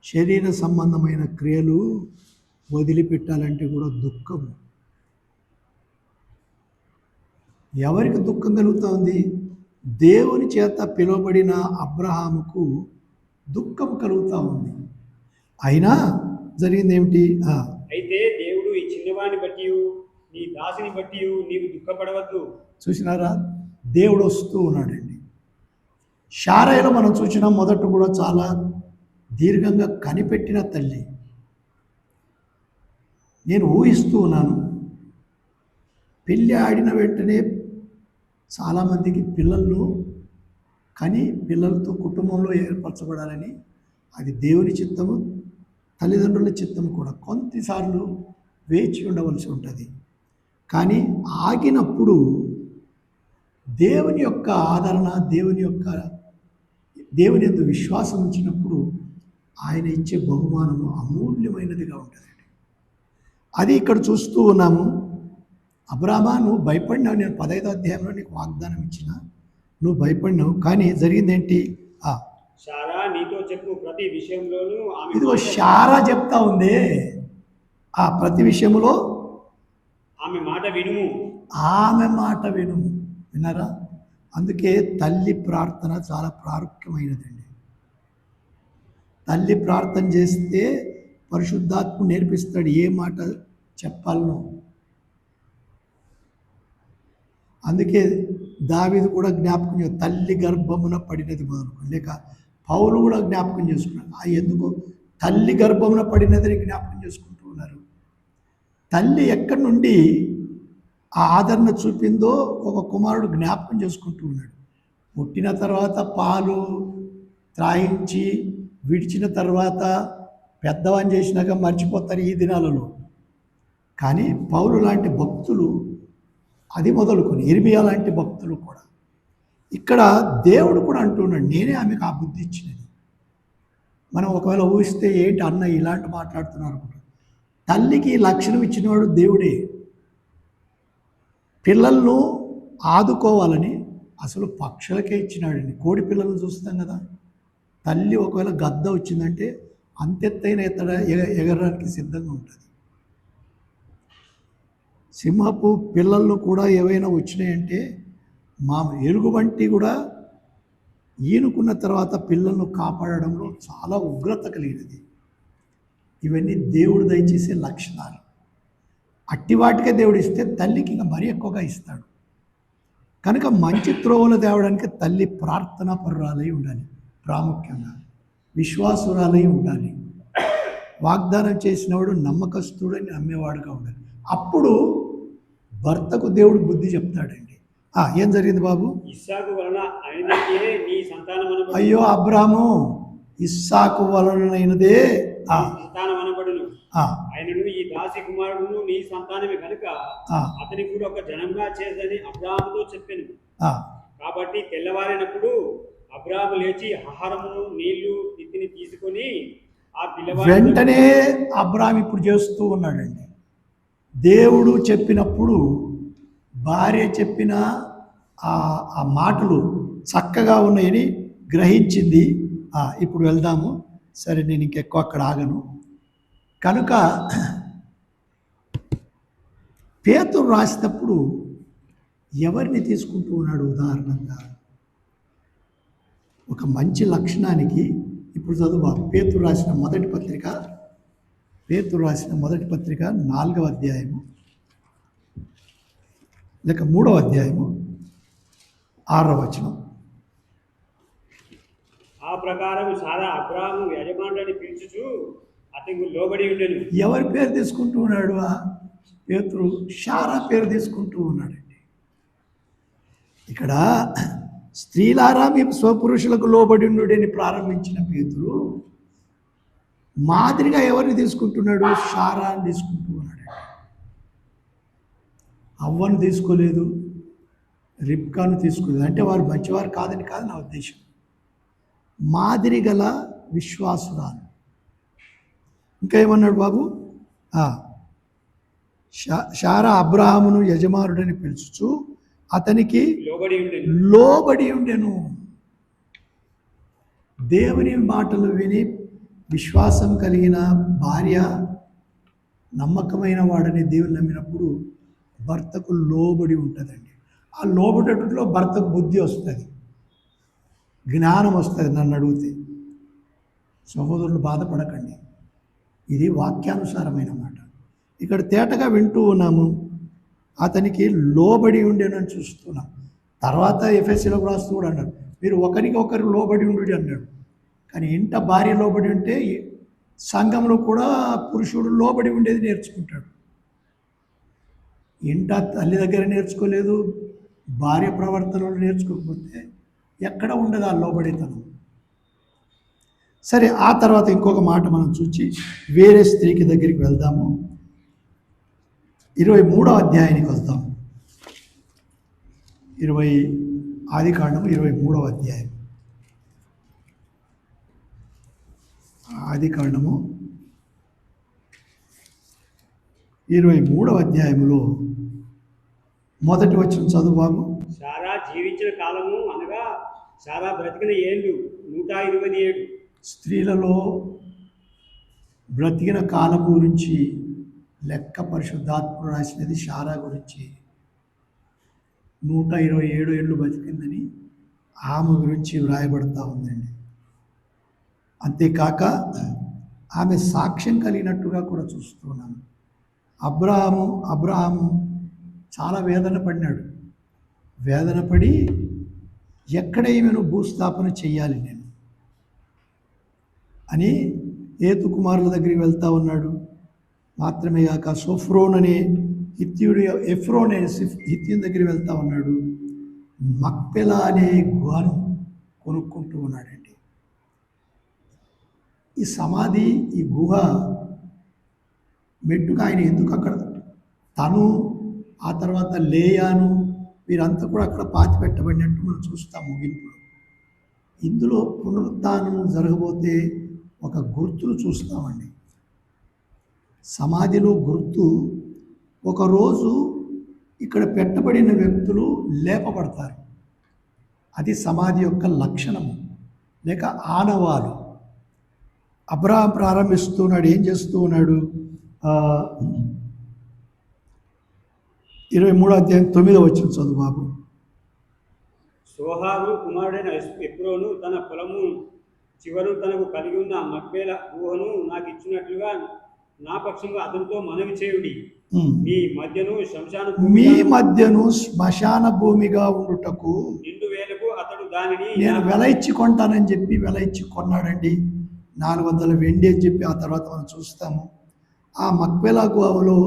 శరీర సంబంధమైన క్రియలు వదిలిపెట్టాలంటే కూడా దుఃఖము. ఎవరికి దుఃఖం కలుగుతూ ఉంది? దేవుని చేత పిలువబడిన అబ్రహాముకు దుఃఖం కలుగుతూ ఉంది. అయినా జరిగింది ఏమిటి?
అయితే దేవుడు ఈ చిన్నవాడిని బట్టి నీ దాసిని బట్టి నీవు దుఃఖపడవద్దు.
చూసినారా? దేవుడు వస్తూ ఉన్నాడండి. శారయలో మనం చూసిన మొదట కూడా చాలా దీర్ఘంగా కనిపెట్టిన తల్లి. నేను ఊహిస్తూ ఉన్నాను, పెళ్ళి ఆడిన వెంటనే చాలామందికి పిల్లలను కని పిల్లలతో కుటుంబంలో ఏర్పరచబడాలని, అది దేవుని చిత్తము, తల్లిదండ్రుల చిత్తము కూడా. కొన్నిసార్లు వేచి ఉండవలసి ఉంటుంది. కానీ ఆగినప్పుడు దేవుని యొక్క ఆదరణ, దేవుని యొక్క విశ్వాసం ఇచ్చినప్పుడు ఆయన ఇచ్చే బహుమానము అమూల్యమైనదిగా ఉంటుందండి. అది ఇక్కడ చూస్తూ ఉన్నాము. అబ్రామా, నువ్వు భయపడినావు, నేను 15వ అధ్యాయంలో నీకు వాగ్దానం ఇచ్చిన, నువ్వు భయపడినావు. కానీ జరిగిందేంటి?
శారా నీతో చెప్పు ప్రతి విషయంలోనూ
ఇదిగో శారా చెప్తా ఉంది, ప్రతి విషయంలో
ఆమె మాట వినుము,
ఆమె మాట వినుము. విన్నారా? అందుకే తల్లి ప్రార్థన చాలా ప్రాముఖ్యమైనదండి. తల్లి ప్రార్థన చేస్తే పరిశుద్ధాత్మ నేర్పిస్తాడు ఏ మాట చెప్పాలనో. అందుకే దావీదు కూడా జ్ఞాపకం తల్లి గర్భమున పడినది మొదలుకొని, లేక పౌలు కూడా జ్ఞాపకం చేసుకున్నారు. ఎందుకు తల్లి గర్భమున పడినదని జ్ఞాపకం చేసుకుంటూ ఉన్నారు? తల్లి ఎక్కడి నుండి ఆ ఆదరణ చూపిందో ఒక కుమారుడు జ్ఞాపకం చేసుకుంటూ ఉన్నాడు. పుట్టిన తర్వాత పాలు త్రాయించి విడిచిన తర్వాత పెద్దవాని చేసినాక మర్చిపోతారు ఈ దినాలలో. కానీ పౌలు లాంటి భక్తులు, అది మొదలుకొని ఇర్మియా లాంటి భక్తులు కూడా, ఇక్కడ దేవుడు కూడా అంటున్నాడు, నేనే ఆమెకు ఆ బుద్ధి ఇచ్చినది. మనం ఒకవేళ ఊహిస్తే ఏంటి అన్న ఇలాంటి మాట్లాడుతున్నారు కూడా. తల్లికి లక్షణం ఇచ్చినవాడు దేవుడే. పిల్లలను ఆదుకోవాలని అసలు పక్షులకే ఇచ్చినాడండి. కోడి పిల్లలను చూస్తాం కదా, తల్లి ఒకవేళ గద్ద వచ్చిందంటే అంతెత్తైన ఎగరడానికి సిద్ధంగా ఉంటుంది. సింహపు పిల్లలు కూడా ఏవైనా వచ్చినాయంటే మా ఎలుగుబంటి కూడా ఈనుకున్న తర్వాత పిల్లలను కాపాడడంలో చాలా ఉగ్రత కలిగినది. ఇవన్నీ దేవుడు దయచేసే లక్షణాలు. అట్టి వాటికే దేవుడు ఇస్తే తల్లికి ఇంకా మరీ ఎక్కువగా ఇస్తాడు. కనుక మంచి త్రోవలు తేవడానికి తల్లి ప్రార్థనా పరురాలై ఉండాలి, ప్రాముఖ్యంగా విశ్వాసురాలై ఉండాలి. వాగ్దానం చేసినవాడు నమ్మకస్తుడని నమ్మేవాడుగా ఉండాలి. అప్పుడు భర్తకు దేవుడు బుద్ధి చెప్తాడండి. ఏం జరిగింది బాబు?
ఇస్సాకు వలన అయినదే నీ సంతానమనబడును.
అయ్యో అబ్రాము, ఇస్సాకు వలనైనదే
సంతానమనబడును. ఆయనను ఈ దాసి కుమారుడును నీ సంతానమే కనుక అతని కూడా ఒక జనంగా చేసని అబ్రాహాముతో చెప్పాను. కాబట్టి తెల్లవారినప్పుడు అబ్రాహాము లేచి ఆహారమును నీళ్లు తిత్తిని తీసుకొని ఆ పిల్లవాడు
వెంటనే అబ్రాహాము ఇప్పుడు చేస్తూ ఉన్నాడండి. దేవుడు చెప్పినప్పుడు భార్య చెప్పిన ఆ మాటలు చక్కగా ఉన్నాయని గ్రహించింది. ఇప్పుడు వెళ్దాము. సరే, నేను ఇంకెక్కువ అక్కడ ఆగను. కనుక పేతురు రాసినప్పుడు ఎవరిని తీసుకుంటూ ఉన్నాడు? ఉదాహరణంగా ఒక మంచి లక్షణానికి ఇప్పుడు చదువు. పేతురు రాసిన మొదటి పత్రిక 4వ అధ్యాయము లేక 3వ అధ్యాయము 6వ వచనం.
ఆ ప్రకారం సారా అబ్రాహాము యజమానుడిని పిలుచుచు అతనికి లోబడి ఉండెను.
ఎవరి పేరు తీసుకుంటూ ఉన్నాడు? పేతురు శారా పేరు తీసుకుంటూ ఉన్నాడండి. ఇక్కడ స్త్రీలారా మీ స్వపురుషులకు లోబడి ఉండుడని ప్రారంభించిన పేతురు మాదిరిగా ఎవరిని తీసుకుంటున్నాడు? శారాని తీసుకుంటూ ఉన్నాడు. అవ్వను తీసుకోలేదు, రిబ్కాను తీసుకోలేదు. అంటే వారు మంచివారు కాదని కాదు నా ఉద్దేశం. మాదిరి గల విశ్వాసురాలు. ఇంకా ఏమన్నాడు బాబు? శారా అబ్రాహామును యజమానుడని పిలుచుచు అతనికి లోబడి ఉండెను. దేవుని మాటలు విని విశ్వాసం కలిగిన భార్య, నమ్మకమైన వాడని దేవుని నమ్మినప్పుడు భర్తకు లోబడి ఉంటుందండి. ఆ లోబడేటట్లో భర్తకు బుద్ధి వస్తుంది, జ్ఞానం వస్తుంది. నన్ను అడిగితే సహోదరులు బాధపడకండి, ఇది వాక్యానుసారమైన మాట. ఇక్కడ తేటగా వింటూ ఉన్నాము, అతనికి లోబడి ఉండేనని చూస్తున్నాం. తర్వాత ఎఫ్ఎస్సీలో రాస్తూ కూడా అన్నాడు, మీరు ఒకరికి ఒకరు లోబడి ఉండు అన్నాడు. కానీ ఇంట భార్య లోబడి ఉంటే సంఘంలో కూడా పురుషుడు లోబడి ఉండేది నేర్చుకుంటాడు. ఇంట తల్లి దగ్గర నేర్చుకోలేదు, భార్య ప్రవర్తనలో నేర్చుకోకపోతే ఎక్కడ ఉండదు ఆ లోబడితనం. సరే, ఆ తర్వాత ఇంకొక మాట మనం చూచి వేరే స్త్రీకి దగ్గరికి వెళ్దాము. 23వ అధ్యాయానికి వద్దాం. 20 23వ అధ్యాయం. ఆదికాండము 23వ అధ్యాయంలో మొదటి వచనం చదువు బాబు.
సారా జీవించిన కాలము అనగా సారా బ్రతికిన ఏళ్ళు 127.
స్త్రీలలో బ్రతికిన కాలం గురించి లెక్క పరిశుద్ధాత్ముడు రాసినది సారా గురించి. 127 ఏళ్ళు బతికిందని ఆమె గురించి వ్రాయబడతా ఉందండి. అంతేకాక ఆమె సాక్ష్యం కలిగినట్టుగా కూడా చూస్తున్నాను. అబ్రహాము చాలా వేదన పడినాడు. వేదన పడి ఎక్కడ ఈమెను భూస్థాపన చెయ్యాలి నేను అని ఏతు కుమారుల దగ్గరికి వెళ్తూ ఉన్నాడు. మాత్రమే కాక సోఫ్రోన్ అనే హిత్యుడు, ఎఫ్రోన్ అనే హిత్యుని దగ్గరికి వెళ్తూ ఉన్నాడు. మక్పెలా అనే గుహను కొనుక్కుంటూ ఉన్నాడండి. ఈ సమాధి, ఈ గుహ మెట్టుకు ఆయన ఎందుకు అక్కడ, తను ఆ తర్వాత లేయాను వీరంతా కూడా అక్కడ పాతి పెట్టబడినట్టు మనం చూస్తాం ముగింపులో. ఇందులో పునరుత్థానం జరగబోతే ఒక గుర్తును చూస్తామండి. సమాధిలో గుర్తు, ఒకరోజు ఇక్కడ పెట్టబడిన వ్యక్తులు లేపబడతారు. అది సమాధి యొక్క లక్షణము లేక ఆనవాలు. అబ్రహాం ప్రారంభిస్తున్నాడు, ఏం చేస్తూ ఉన్నాడు? 23వ అధ్యాయం 9వ వచనం చదువు బాబు.
సోహారు కుమారుడైన ఎప్రోను తన పొలము చివరు తనకు కలిగి ఉన్న మక్పేల ఊహను నాకు ఇచ్చినట్లుగా నా పక్షంగా అతనితో మనవి చేయుడి. మీ మధ్యను శ్మశాన భూమిగా ఉండుటకు 2,000కు అతడు దానిని
నేను వెల ఇచ్చి కొంటానని చెప్పి వెల ఇచ్చి కొన్నాడండి. 400 వెండి అని చెప్పి ఆ తర్వాత మనం చూస్తాము. ఆ మక్పేలా గుహలో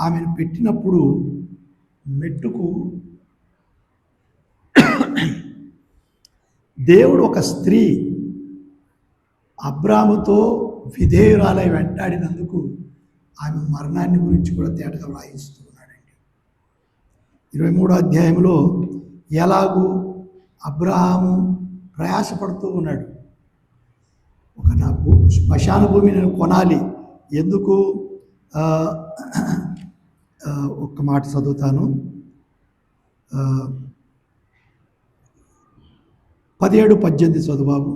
ఆమెను పెట్టినప్పుడు మెట్టుకు దేవుడు ఒక స్త్రీ అబ్రాముతో విధేయురాలై వెంటాడినందుకు ఆమె మరణాన్ని గురించి కూడా తేటగా వ్రాయిస్తూ ఉన్నాడండి. 23వ అధ్యాయంలో ఎలాగూ అబ్రహాము ప్రయాసపడుతూ ఉన్నాడు. నా శ్మశాన భూమి నేను కొనాలి, ఎందుకు? ఒక్క మాట చదువుతాను. 17-18 చదువు.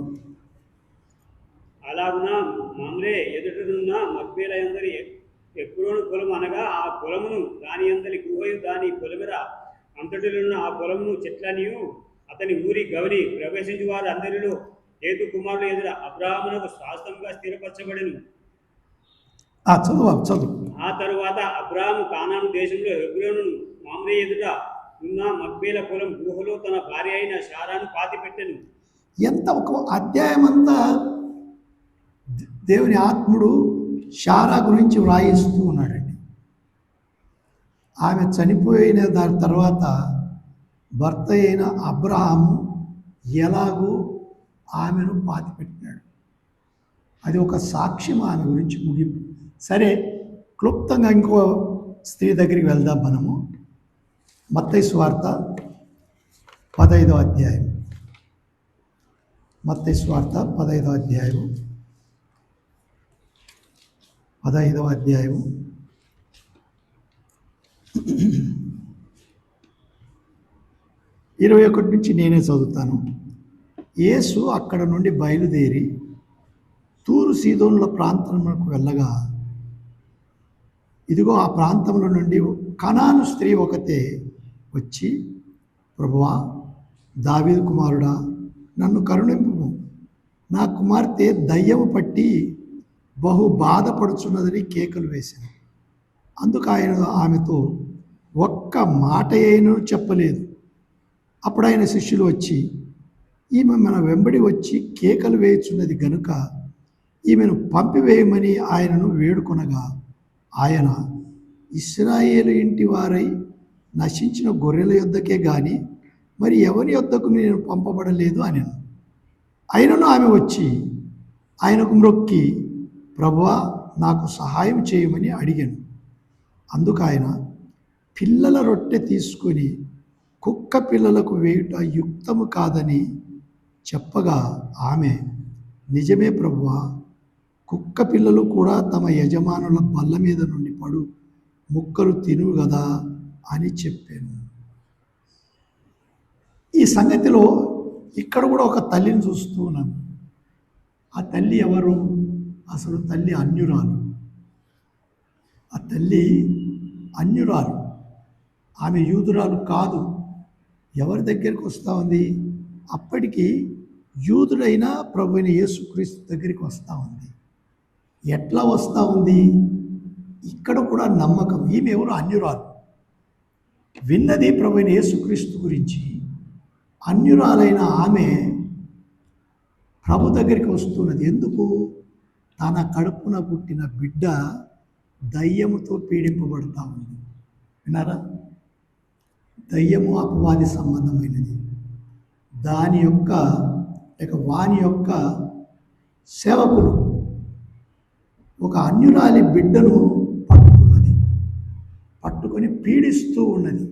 అలాగున మమ్రే ఎదుటనున్న మక్పేల అందరి ఎప్రోను పొలము అనగా ఆ పొలమును దాని అందరి గుహయు దాని పొలమెర అంతటిలో ఆ పొలమును చెట్లనియు అతని ఊరి గవని ప్రవేశించి వారు అందరిలో ఏతు కుమారులు ఎదుర అబ్రాహామునకు శాస్త్రంగా స్థిరపరచబడెను.
చదువు.
ఆ తరువాత అబ్రాహాము కానాను దేశంలో హెబ్రోను మమ్రే ఎదుట ఉన్న మక్పేల పొలం గుహలో తన భార్య అయిన శారాను పాతిపెట్టెను.
ఎంత ఒక అధ్యాయం అంతా దేవుని ఆత్ముడు శారా గురించి వ్రాయిస్తూ ఉన్నాడండి. ఆమె చనిపోయిన దాని తర్వాత భర్త అయిన అబ్రహాము ఎలాగూ ఆమెను పాతిపెట్టినాడు. అది ఒక సాక్ష్యం ఆమె గురించి ముగింపు. సరే, క్లుప్తంగా ఇంకో స్త్రీ దగ్గరికి వెళ్దాం మనము. మత్తయి సువార్త 15వ అధ్యాయం. మత్తయి సువార్త 15వ అధ్యాయం 21 నుంచి నేనే చదువుతాను. యేసు అక్కడ నుండి బయలుదేరి తూరు సీదోనుల ప్రాంతంలోకి వెళ్ళగా, ఇదిగో ఆ ప్రాంతంలో నుండి కనాను స్త్రీ ఒకతే వచ్చి ప్రభువా, దావీదు కుమారుడా, నన్ను కరుణింపుము. నా కుమార్తె దయ్యము పట్టి బహు బాధపడుచున్నదని కేకలు వేశాను. అందుకు ఆయన ఆమెతో ఒక్క మాట అయినను చెప్పలేదు. అప్పుడు ఆయన శిష్యులు వచ్చి, ఈమె మన వెంబడి వచ్చి కేకలు వేయుచున్నది గనుక ఈమెను పంపివేయమని ఆయనను వేడుకొనగా, ఆయన, ఇశ్రాయేలు ఇంటి వారై నశించిన గొర్రెల యొద్దకే గాని మరి ఎవరి యొద్దకు నేను పంపబడలేదు అనెను. అయినను ఆమె వచ్చి ఆయనకు మ్రొక్కి, ప్రభువా, నాకు సహాయం చేయమని అడిగాను. అందుకు ఆయన, పిల్లల రొట్టె తీసుకొని కుక్క పిల్లలకు వేయుట యుక్తము కాదని చెప్పగా ఆమె, నిజమే ప్రభువా, కుక్క పిల్లలు కూడా తమ యజమానుల బల్ల మీద నుండి పడు ముక్కలు తిను గదా అని చెప్పాను. ఈ సంగతిలో ఇక్కడ కూడా ఒక తల్లిని చూస్తూ ఉన్నాను. ఆ తల్లి ఎవరు? అసలు తల్లి అన్యురాలు. ఆ తల్లి అన్యురాలు, ఆమె యూదురాలు కాదు. ఎవరి దగ్గరికి వస్తూ ఉంది? అప్పటికి యూదుడైన ప్రభువైన యేసుక్రీస్తు దగ్గరికి వస్తూ ఉంది. ఎట్లా వస్తూ ఉంది? ఇక్కడ కూడా నమ్మకం. ఈమె ఎవరు? అన్యురాలు. విన్నది ప్రభువైన యేసుక్రీస్తు గురించి. అన్యురాలైన ఆమె ప్రభు దగ్గరికి వస్తున్నది. ఎందుకు? తన కడుపున పుట్టిన బిడ్డ దయ్యముతో పీడింపబడతా ఉంది. విన్నారా? దయ్యము అపవాది సంబంధమైనది. దాని యొక్క వాని యొక్క సేవకులు ఒక అన్యురాలి బిడ్డను పట్టుకొని పీడిస్తూ ఉన్నది.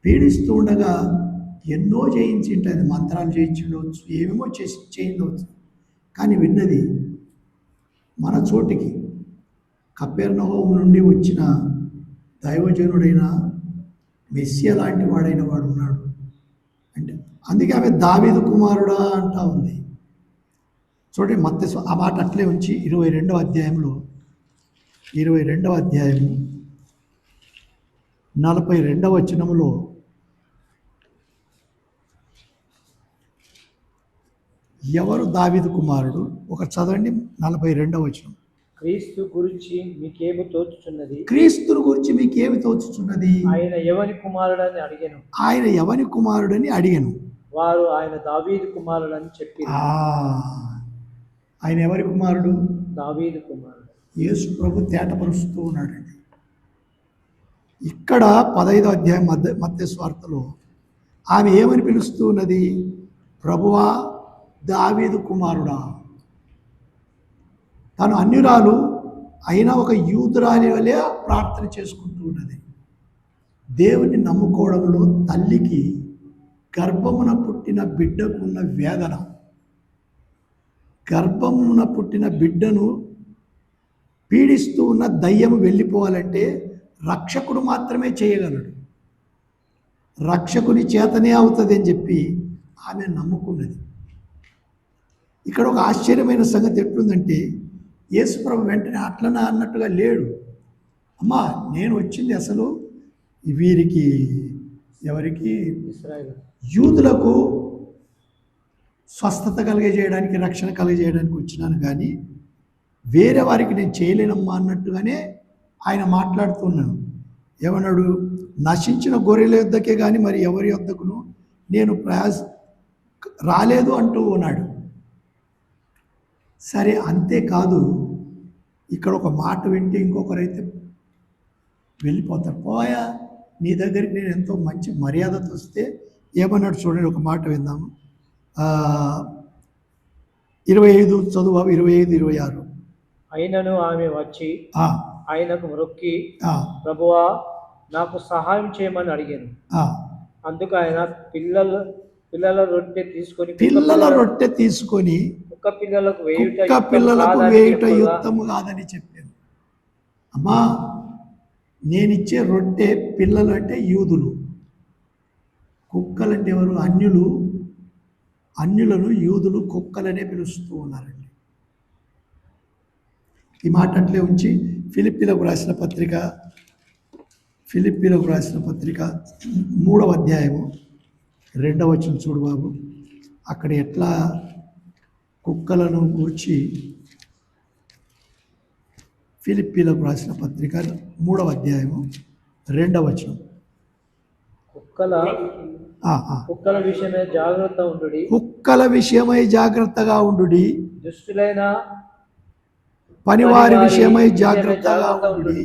పీడిస్తూ ఉండగా ఎన్నో చేయించింటుంది. మంత్రాలు చేయించుండవచ్చు, ఏమేమో చేయించవచ్చు. కానీ విన్నది మన చోటికి కపెర్నహూము నుండి వచ్చిన దైవజనుడైన మెస్సియా లాంటి వాడైన వాడు ఉన్నాడు అంటే, అందుకే ఆమె దావీదు కుమారుడా అంటా ఉంది. చూడండి, మత్తయి ఆ మాట అట్లే ఉంచి 22వ అధ్యాయంలో 22వ అధ్యాయము 42వ వచనములో, ఎవరు దావీదు కుమారుడు? ఒక చదవండి, 42వ వచనం.
క్రీస్తు గురించి మీకేమి తోచుచున్నది?
క్రీస్తుని గురించి మీకేమి తోచుచున్నది?
ఆయన ఎవని కుమారుడని అడిగాను.
ఆయన ఎవని కుమారుడని అడిగాను.
వారు ఆయన దావీదు కుమారుడని చెప్పి.
ఆయన ఎవరి కుమారుడు?
దావీదు కుమారుడు.
యేసు ప్రభు తేటపరుస్తూ ఉన్నాడండి. ఇక్కడ 15వ అధ్యాయం మత్తయి సువార్తలో ఆమె ఏమని పిలుస్తూ ఉన్నది? ప్రభువా, దావీదు కుమారుడా. తను అన్యురాలు అయినా ఒక యూదురాలి వలె ప్రార్థన చేసుకుంటూ ఉన్నది. దేవుని నమ్ముకోవడంలో తల్లికి గర్భమున పుట్టిన బిడ్డకున్న వేదన, గర్భమున పుట్టిన బిడ్డను పీడిస్తూ ఉన్న దయ్యము వెళ్ళిపోవాలంటే రక్షకుడు మాత్రమే చేయగలడు. రక్షకుని చేతనే అవుతుంది అని చెప్పి ఆమె నమ్ముకున్నది. ఇక్కడ ఒక ఆశ్చర్యమైన సంగతి ఎట్లుందంటే, యేసుప్రభు వెంటనే అట్లనా అన్నట్టుగా లేడు. అమ్మా, నేను వచ్చింది అసలు వీరికి, ఎవరికి? యూదులకు స్వస్థత కలిగజేయడానికి, రక్షణ కలిగజేయడానికి వచ్చినాను, కానీ వేరే వారికి నేను చేయలేనమ్మా అన్నట్టుగానే ఆయన మాట్లాడుతున్నాను. ఏమన్నాడు? నశించిన గొర్రెల యొద్దకే కానీ మరి ఎవరి యొద్దకును నేను రాలేదు అంటూ ఉన్నాడు. సరే, అంతేకాదు, ఇక్కడ ఒక మాట వింటే ఇంకొకరైతే వెళ్ళిపోతారు. పోయా, నీ దగ్గరికి నేను ఎంతో మంచి మర్యాదతో వస్తే ఏమన్నాడు చూడండి, ఒక మాట విందాము. 25 చదువు, 25, 26.
అయినను ఆమె వచ్చి ఆయనకు మ్రొక్కి, ప్రభువా, నాకు సహాయం చేయమని అడిగాను. అందుకు ఆయన పిల్లల రొట్టె తీసుకొని కుక్క పిల్లలకు వేయుట యుక్తము కాదని చెప్పాను. అమ్మా, నేనిచ్చే రొట్టె పిల్లలు అంటే యూదులు, కుక్కలంటే ఎవరు? అన్యులు. అన్యులను యూదులు కుక్కలనే పిలుస్తూ ఉన్నారండి. ఈ మాట అట్లే ఉంచి ఫిలిప్పీలకు రాసిన పత్రిక
ఫిలిప్పీలకు రాసిన పత్రిక 3వ అధ్యాయము 2వ వచనం చూడు బాబు. అక్కడ ఎట్లా కుక్కలను గూర్చి ఫిలిప్పీలకు రాసిన పత్రిక 3వ అధ్యాయము 2వ వచనం.
కుక్కల విషయమై జాగ్రత్త ఉండుడి.
కుక్కల విషయమై జాగ్రత్తగా ఉండుడి.
దుష్టులైన
పనివారి విషయమై జాగ్రత్తగా ఉండుడి.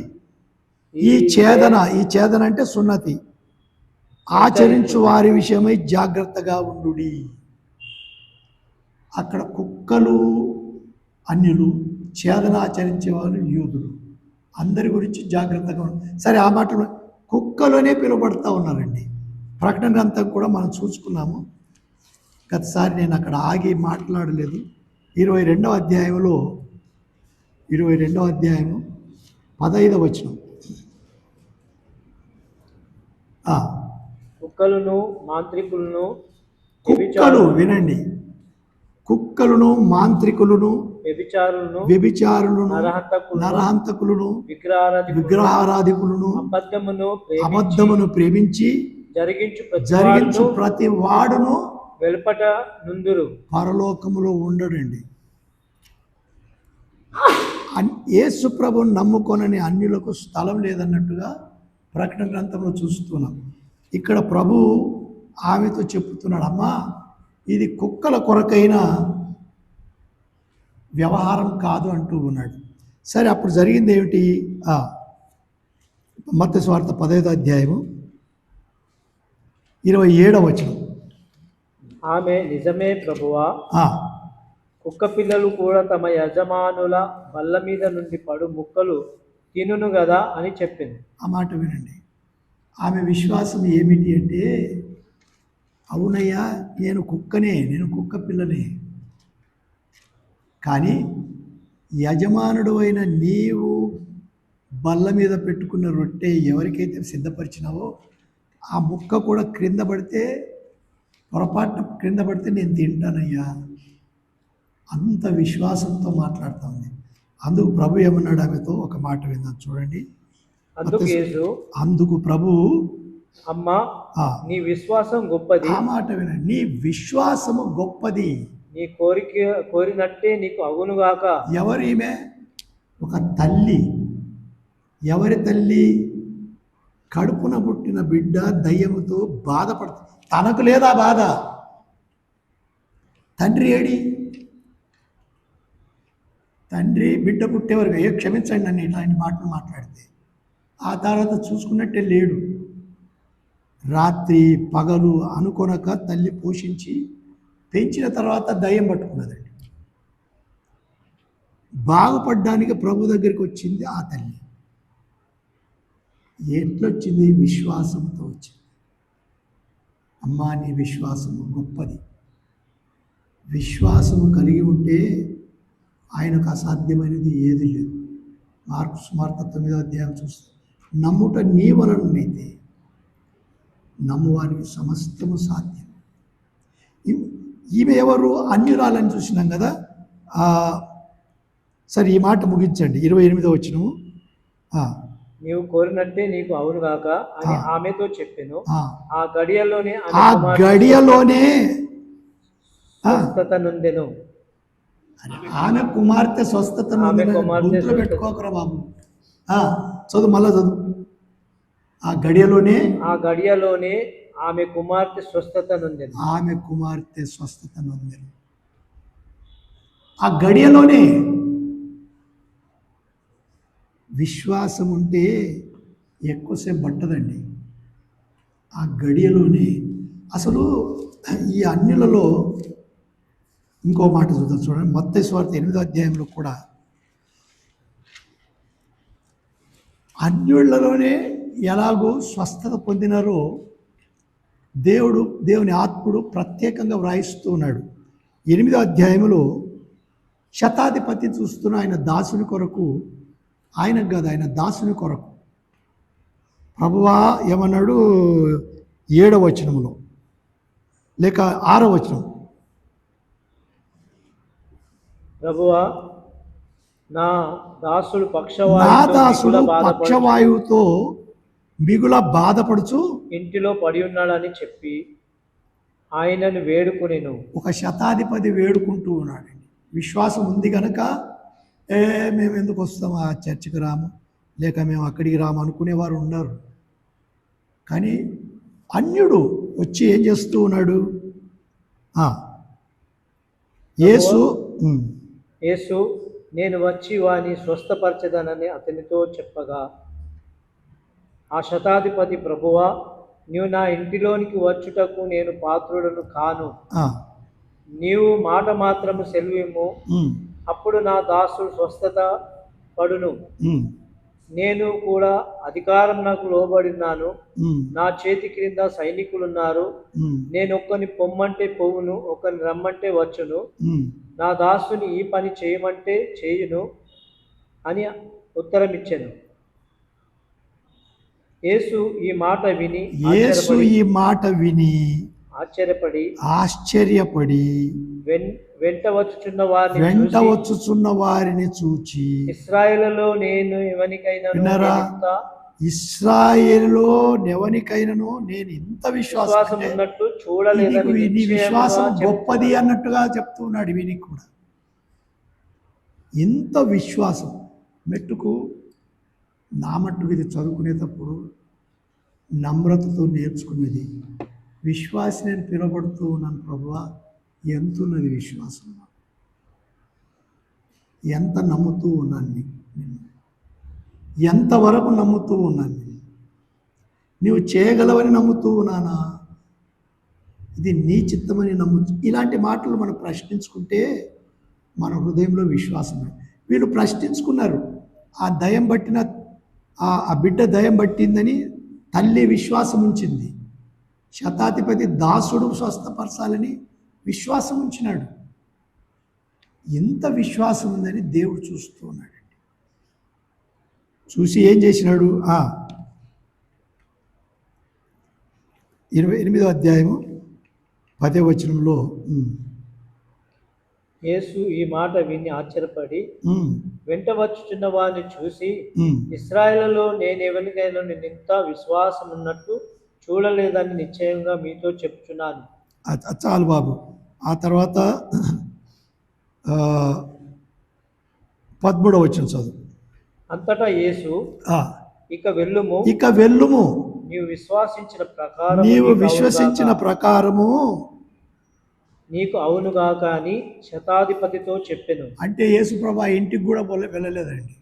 ఈ ఛేదన అంటే సున్నతి ఆచరించు వారి విషయమై జాగ్రత్తగా ఉండుడి. అక్కడ కుక్కలు అన్యులు, ఛేదన ఆచరించే వాళ్ళు యూదులు, అందరి గురించి జాగ్రత్తగా ఉండాలి. సరే, ఆ మాటలు కుక్కలోనే పిలువబడతా ఉన్నారండి. ప్రకటన గ్రంథం కూడా మనం చూసుకున్నాము. గతసారి నేను అక్కడ ఆగి మాట్లాడలేదు. 22వ అధ్యాయంలో 22వ అధ్యాయము 15వ వచనం.
కుక్కలను మాంత్రికులను,
కుక్కలు వినండి, కుక్కలను మాంత్రికులను, వ్యభిచారులను, నరహంతకులను, విగ్రహారాధికులను, అబద్ధమును ప్రేమించి జరిగించు ప్రతి వాడును
వెలుపట నుందురు
పరలోకములో ఉండడండి. యేసు ప్రభువును నమ్ముకొనని అన్యులకు స్థలం లేదన్నట్టుగా ప్రకటన గ్రంథంలో చూస్తున్నాం. ఇక్కడ ప్రభు ఆమెతో చెప్తున్నాడు, అమ్మా ఇది కుక్కల కొరకైన వ్యవహారం కాదు అంటూ ఉన్నాడు. సరే, అప్పుడు జరిగింది ఏమిటి? మత్తయి సువార్త 15వ అధ్యాయము 27వ వచనం.
ఆమె నిజమే ప్రభువా, కుక్క పిల్లలు కూడా తమ యజమానుల బల్ల మీద నుండి పడు ముక్కలు తినును గదా అని చెప్పింది.
ఆ మాట వినండి. ఆమె విశ్వాసం ఏమిటి అంటే, అవునయ్యా నేను కుక్కనే, నేను కుక్క పిల్లనే, కానీ యజమానుడు అయిన నీవు బల్ల మీద పెట్టుకున్న రొట్టె ఎవరికైతే సిద్ధపరిచినావో ఆ ముక్క కూడా క్రింద పడితే, పొరపాటున క్రింద పడితే నేను తింటానయ్యా. అంత విశ్వాసంతో మాట్లాడుతూ ఉంది. అందుకు ప్రభు ఏమన్నాడు ఆమెతో? ఒక మాట విందాం చూడండి. అందుకు ప్రభు,
అమ్మా నీ విశ్వాసం గొప్పది.
ఆ మాట వినండి, నీ విశ్వాసము గొప్పది,
నీ కోరినట్టే నీకు అగునుగాక.
ఎవరిమే? ఒక తల్లి. ఎవరి తల్లి? కడుపున పుట్టిన బిడ్డ దయ్యముతో బాధపడుతుంది. తనకు లేదా బాధ? తండ్రి ఏడి? తండ్రి బిడ్డ పుట్టేవరకు క్షమించండి నన్ను ఇట్లాంటి మాటలు మాట్లాడితే, ఆ తర్వాత చూసుకున్నట్టే లేడు. రాత్రి పగలు అనుకొనక తల్లి పోషించి పెంచిన తర్వాత దయ్యం పట్టుకున్నదండి. బాగుపడ్డానికి ప్రభు దగ్గరికి వచ్చింది ఆ తల్లి. ఎట్లొచ్చింది? విశ్వాసంతో వచ్చింది. అమ్మా నీ విశ్వాసము గొప్పది. విశ్వాసము కలిగి ఉంటే ఆయనకు అసాధ్యమైనది ఏది లేదు. మార్కు సువార్త 9వ అధ్యాయం చూస్తే, నమ్ముట నీ వలనైతే నమ్మువానికి సమస్తము సాధ్యం. ఈమె ఎవరు? అన్యురాలని చూసినాం కదా. సరే, ఈ మాట ముగించండి. 28వ వచనము.
నీవు కోరినట్టే నీకు అవునుగాక అని ఆమెతో చెప్పాను. ఆ గడియలోనే స్వస్థత నొందెను.
ఆమె కుమార్తె స్వస్థత నొందెను. పెట్టుకోకరా బాబు, చదువు, మళ్ళా చదువు. ఆ గడియలోనే ఆమె కుమార్తె స్వస్థత నొందెను. ఆమె కుమార్తె స్వస్థత నొందెను. ఆ గడియలోనే విశ్వాసం ఉంటే ఎక్కువసేపు పట్టదండి. ఆ గడియలోనే అసలు ఈ అన్యులలో ఇంకో మాట చూద్దాం చూడండి. మత్తయి సువార్త 8వ అధ్యాయంలో కూడా అన్యులలోనే ఎలాగో స్వస్థత పొందినారో దేవుని ఆత్ముడు ప్రత్యేకంగా వ్రాయిస్తూ ఉన్నాడు. 8వ అధ్యాయంలో శతాధిపతి చూస్తున్న ఆయన దాసుని కొరకు, ఆయనకు కాదు, ఆయన దాసుని కొరకు ప్రభువా ఏమన్నాడు? 7వ వచనంలో లేక 6వ వచనం.
ప్రభువా నా దాసుడు
పక్షవాయువుతో మిగుల బాధపడుచు
ఇంటిలో పడి ఉన్నాడని చెప్పి ఆయనను వేడుకొనెను.
ఒక శతాధిపతి వేడుకుంటూ ఉన్నాడండి. విశ్వాసం ఉంది కనుక మేము ఎందుకు వస్తాం ఆ చర్చికి రాము, లేక మేము అక్కడికి రాము అనుకునేవారు ఉన్నారు. కానీ అన్యుడు వచ్చి ఏం చేస్తూ ఉన్నాడు?
యేసు నేను వచ్చి వాని స్వస్థపరచదనని అతనితో చెప్పగా, ఆ శతాధిపతి, ప్రభువా, నీవు నా ఇంటిలోనికి వచ్చుటకు నేను పాత్రుడను కాను. నీవు మాట మాత్రము సెలవిమ్ము, అప్పుడు నా దాసుడు స్వస్థత పడును. నేను కూడా అధికారం నాకు లోబడినాను. నా చేతి క్రింద సైనికులున్నారు. నేను ఒక్కని పొమ్మంటే పోవును, ఒకరిని రమ్మంటే వచ్చును. నా దాసుని ఈ పని చేయమంటే చేయును అని ఉత్తరమిచ్చెను. యేసు ఈ మాట విని ఆశ్చర్యపడి వెంట వచ్చుచున్న వారిని చూచి, ఇశ్రాయేలులో ఎవనికైనాను నేను ఇంత విశ్వాసం ఉన్నట్టు చూడలేదు.
నీ విశ్వాసం గొప్పది అన్నట్టుగా చెప్తున్నాడు. వీనికి కూడా ఇంత విశ్వాసం మెట్టుకు నా మట్టుకు ఇది చదువుకునేటప్పుడు నమ్రతతో నేర్చుకునేది. విశ్వాసి నేను పిలువబడుతూ ఉన్నాను ప్రభువా, ఎంతున్నది విశ్వాసం, ఎంత నమ్ముతూ ఉన్నాను నిన్ను, ఎంతవరకు నమ్ముతూ ఉన్నాను నీవు చేయగలవని నమ్ముతూ ఉన్నానా, ఇది నీ చిత్తమని నమ్ముతూ. ఇలాంటి మాటలు మనం ప్రశ్నించుకుంటే మన హృదయంలో విశ్వాసం. వీళ్ళు ప్రశ్నించుకున్నారు. ఆ దయం పట్టిన ఆ బిడ్డ దయం పట్టిందని తల్లి విశ్వాసం ఉంచింది. శతాధిపతి దాసుడు స్వస్థపరచాలని విశ్వాసం ఉంచినాడు. ఎంత విశ్వాసం ఉందని దేవుడు చూస్తూ ఉన్నాడండి. చూసి ఏం చేసినాడు? 28వ అధ్యాయము 10వ వచనంలో
యేసు ఈ మాట విని ఆశ్చర్యపడి వెంట వచ్చుచున్న వారిని చూసి, ఇశ్రాయేలులో నేను ఎవరికైనా నిన్నింత విశ్వాసం ఉన్నట్టు చూడలేదని నిశ్చయంగా మీతో చెప్తున్నాను.
చాలు బాబు. ఆ తర్వాత 13వ వచనం చదువు.
అంతటా యేసు ఇక వెళ్ళుము, నీవు విశ్వసించిన ప్రకారము నీకు అవునుగాక అని శతాధిపతితో చెప్పెను.
అంటే యేసు ప్రభు ఇంటికి కూడా వెళ్ళలేదండి.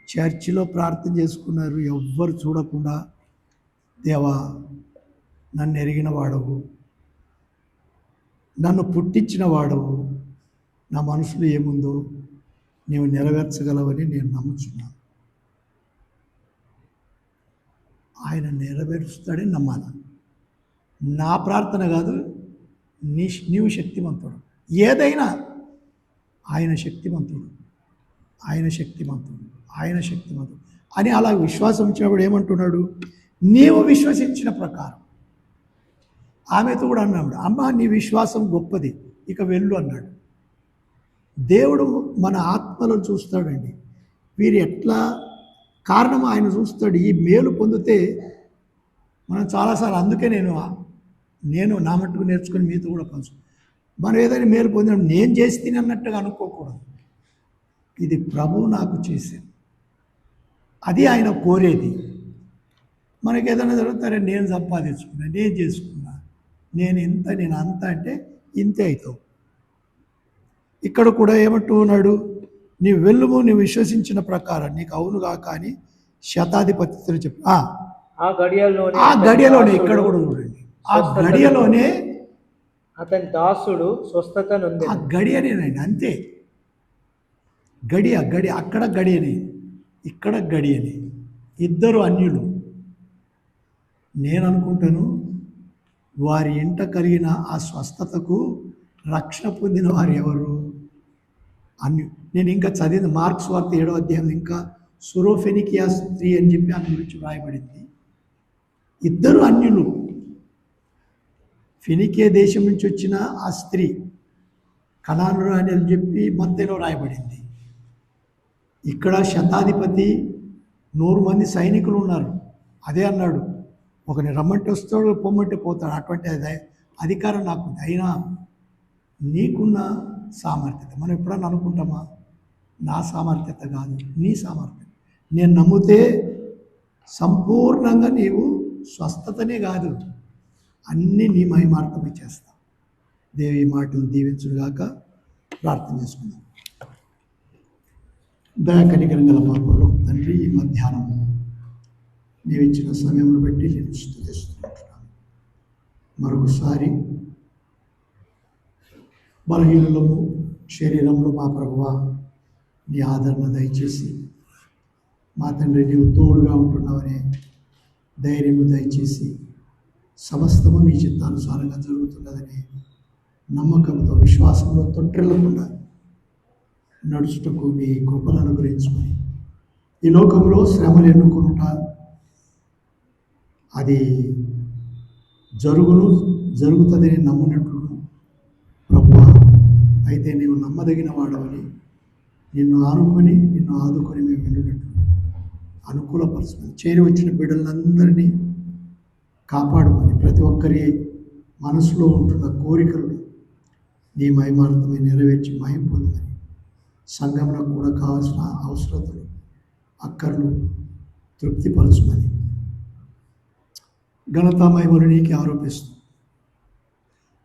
చర్చిలో ప్రార్థన చేసుకున్నారు, ఎవ్వరు చూడకుండా. దేవా, నన్ను ఎరిగిన వాడవు, నన్ను పుట్టించిన వాడవు, నా మనసులో ఏముందో నీవు నెరవేర్చగలవని నేను నమ్ముచున్నాను. ఆయన నెరవేరుస్తాడని నమ్మాను. నా ప్రార్థన కాదు, నీవు శక్తిమంతుడు. ఏదైనా ఆయన శక్తిమంతుడు అని అలా విశ్వాసం ఇచ్చినప్పుడు ఏమంటున్నాడు? నీవు విశ్వసించిన ప్రకారం. ఆమెతో కూడా అన్నాడు, అమ్మ నీ విశ్వాసం గొప్పది, ఇక వెళ్ళు అన్నాడు. దేవుడు మన ఆత్మలను చూస్తాడండి. వీరు ఎట్లా కారణం ఆయన చూస్తాడు. ఈ మేలు పొందితే మనం చాలాసార్లు, అందుకే నేను నా మట్టుకు నేర్చుకుని మీతో కూడా పంచు. మనం ఏదైనా మేలు పొందిన నేను చేసి తినన్నట్టుగా అనుకోకూడదు. ఇది ప్రభువు నాకు చేశాను, అది ఆయన కోరేది. మనకి ఏదైనా జరుగుతారే, నేను సంపాదించుకున్నా, నేను చేసుకున్నా, నేను అంత అంటే ఇంతే అవుతావు. ఇక్కడ కూడా ఏమంటూ ఉన్నాడు? నీవు వెళ్ళుము, నీవు విశ్వసించిన ప్రకారం నీకు అవునుగా కానీ శతాధిపతితో చెప్పి ఆ గడియలోనే ఇక్కడ కూడా చూడండి, ఆ గడియలోనే
అతని దాసుడు స్వస్థత నొంది.
ఆ గడియనేనండి, అంతే. గడియ అక్కడ గడియని, ఇక్కడ గడియని, ఇద్దరు అన్యులు. నేను అనుకుంటాను వారి ఇంట కలిగిన ఆ స్వస్థతకు రక్షణ పొందిన వారు ఎవరు? నేను ఇంకా చదివిన మార్క్స్ వార్త 7వ అధ్యాయం ఇంకా సురోఫెనికియా స్త్రీ అని చెప్పి ఆమె గురించి వ్రాయబడింది. ఇద్దరు అన్యులు. ఫెనికియా దేశం నుంచి వచ్చిన ఆ స్త్రీ కనానురాని అని చెప్పి మత్తయిలో రాయబడింది. ఇక్కడ శతాధిపతి 100 మంది సైనికులు ఉన్నారు. అదే అన్నాడు, ఒకని రమ్మంటే వస్తాడు, పొమ్మంటే పోతాడు. అటువంటి అధికారం నాకు ఉంది. అయినా నీకున్న సామర్థ్యత, మనం ఎప్పుడన్నా అనుకుంటామా, నా సామర్థ్యత కాదు, నీ సామర్థ్యం. నేను నమ్మితే సంపూర్ణంగా నీవు స్వస్థతనే కాదు, అన్నీ నీ మహిమార్థమే చేస్తా. దేవి మాటలు దీవించుగాక. ప్రార్థన చేసుకుందాం. దయాకనికరం గల మా పరలోక తండ్రి, ఈ మధ్యాహ్నం నీవు ఇచ్చిన సమయంలో బట్టి నేను స్తుతిస్తున్నాను. మరొకసారి బలహీనులము శరీరంలో మా ప్రభువా నీ ఆదరణ దయచేసి, మా తండ్రి నీవు తోడుగా ఉంటున్నావనే ధైర్యము దయచేసి, సమస్తము నీ చిత్తానుసారంగా జరుగుతున్నదని నమ్మకంతో విశ్వాసంలో తొట్టిల్లకుండా నడుచుటకు నీ కృపను అనుగ్రహించుకొని, ఈ లోకంలో శ్రమలు ఎన్నుకొనుట అది జరుగుతుందని నమ్మునట్లు ప్రభువా, అయితే నీవు నమ్మదగిన వాడవని, నిన్ను ఆదుకొని మేము వెళ్ళినట్లు అనుకూలపరచమని, చేరి వచ్చిన బిడ్డలందరినీ కాపాడుకొని, ప్రతి ఒక్కరి మనసులో ఉంటున్న కోరికలు నీ మహిమార్థమై నెరవేర్చి మహిమ పొందమని, సంఘంలో కూడా కావాల్సిన అవసరతలు అక్కర్లు తృప్తిపరచమని ఘనతా మహిమలు నీకే ఆరోపిస్తూ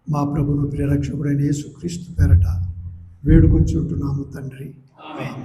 మా ప్రభును ప్రియరక్షకుడైన యేసుక్రీస్తు పేరట వేడుకొంచుంటున్నాము తండ్రి. ఆమేన్.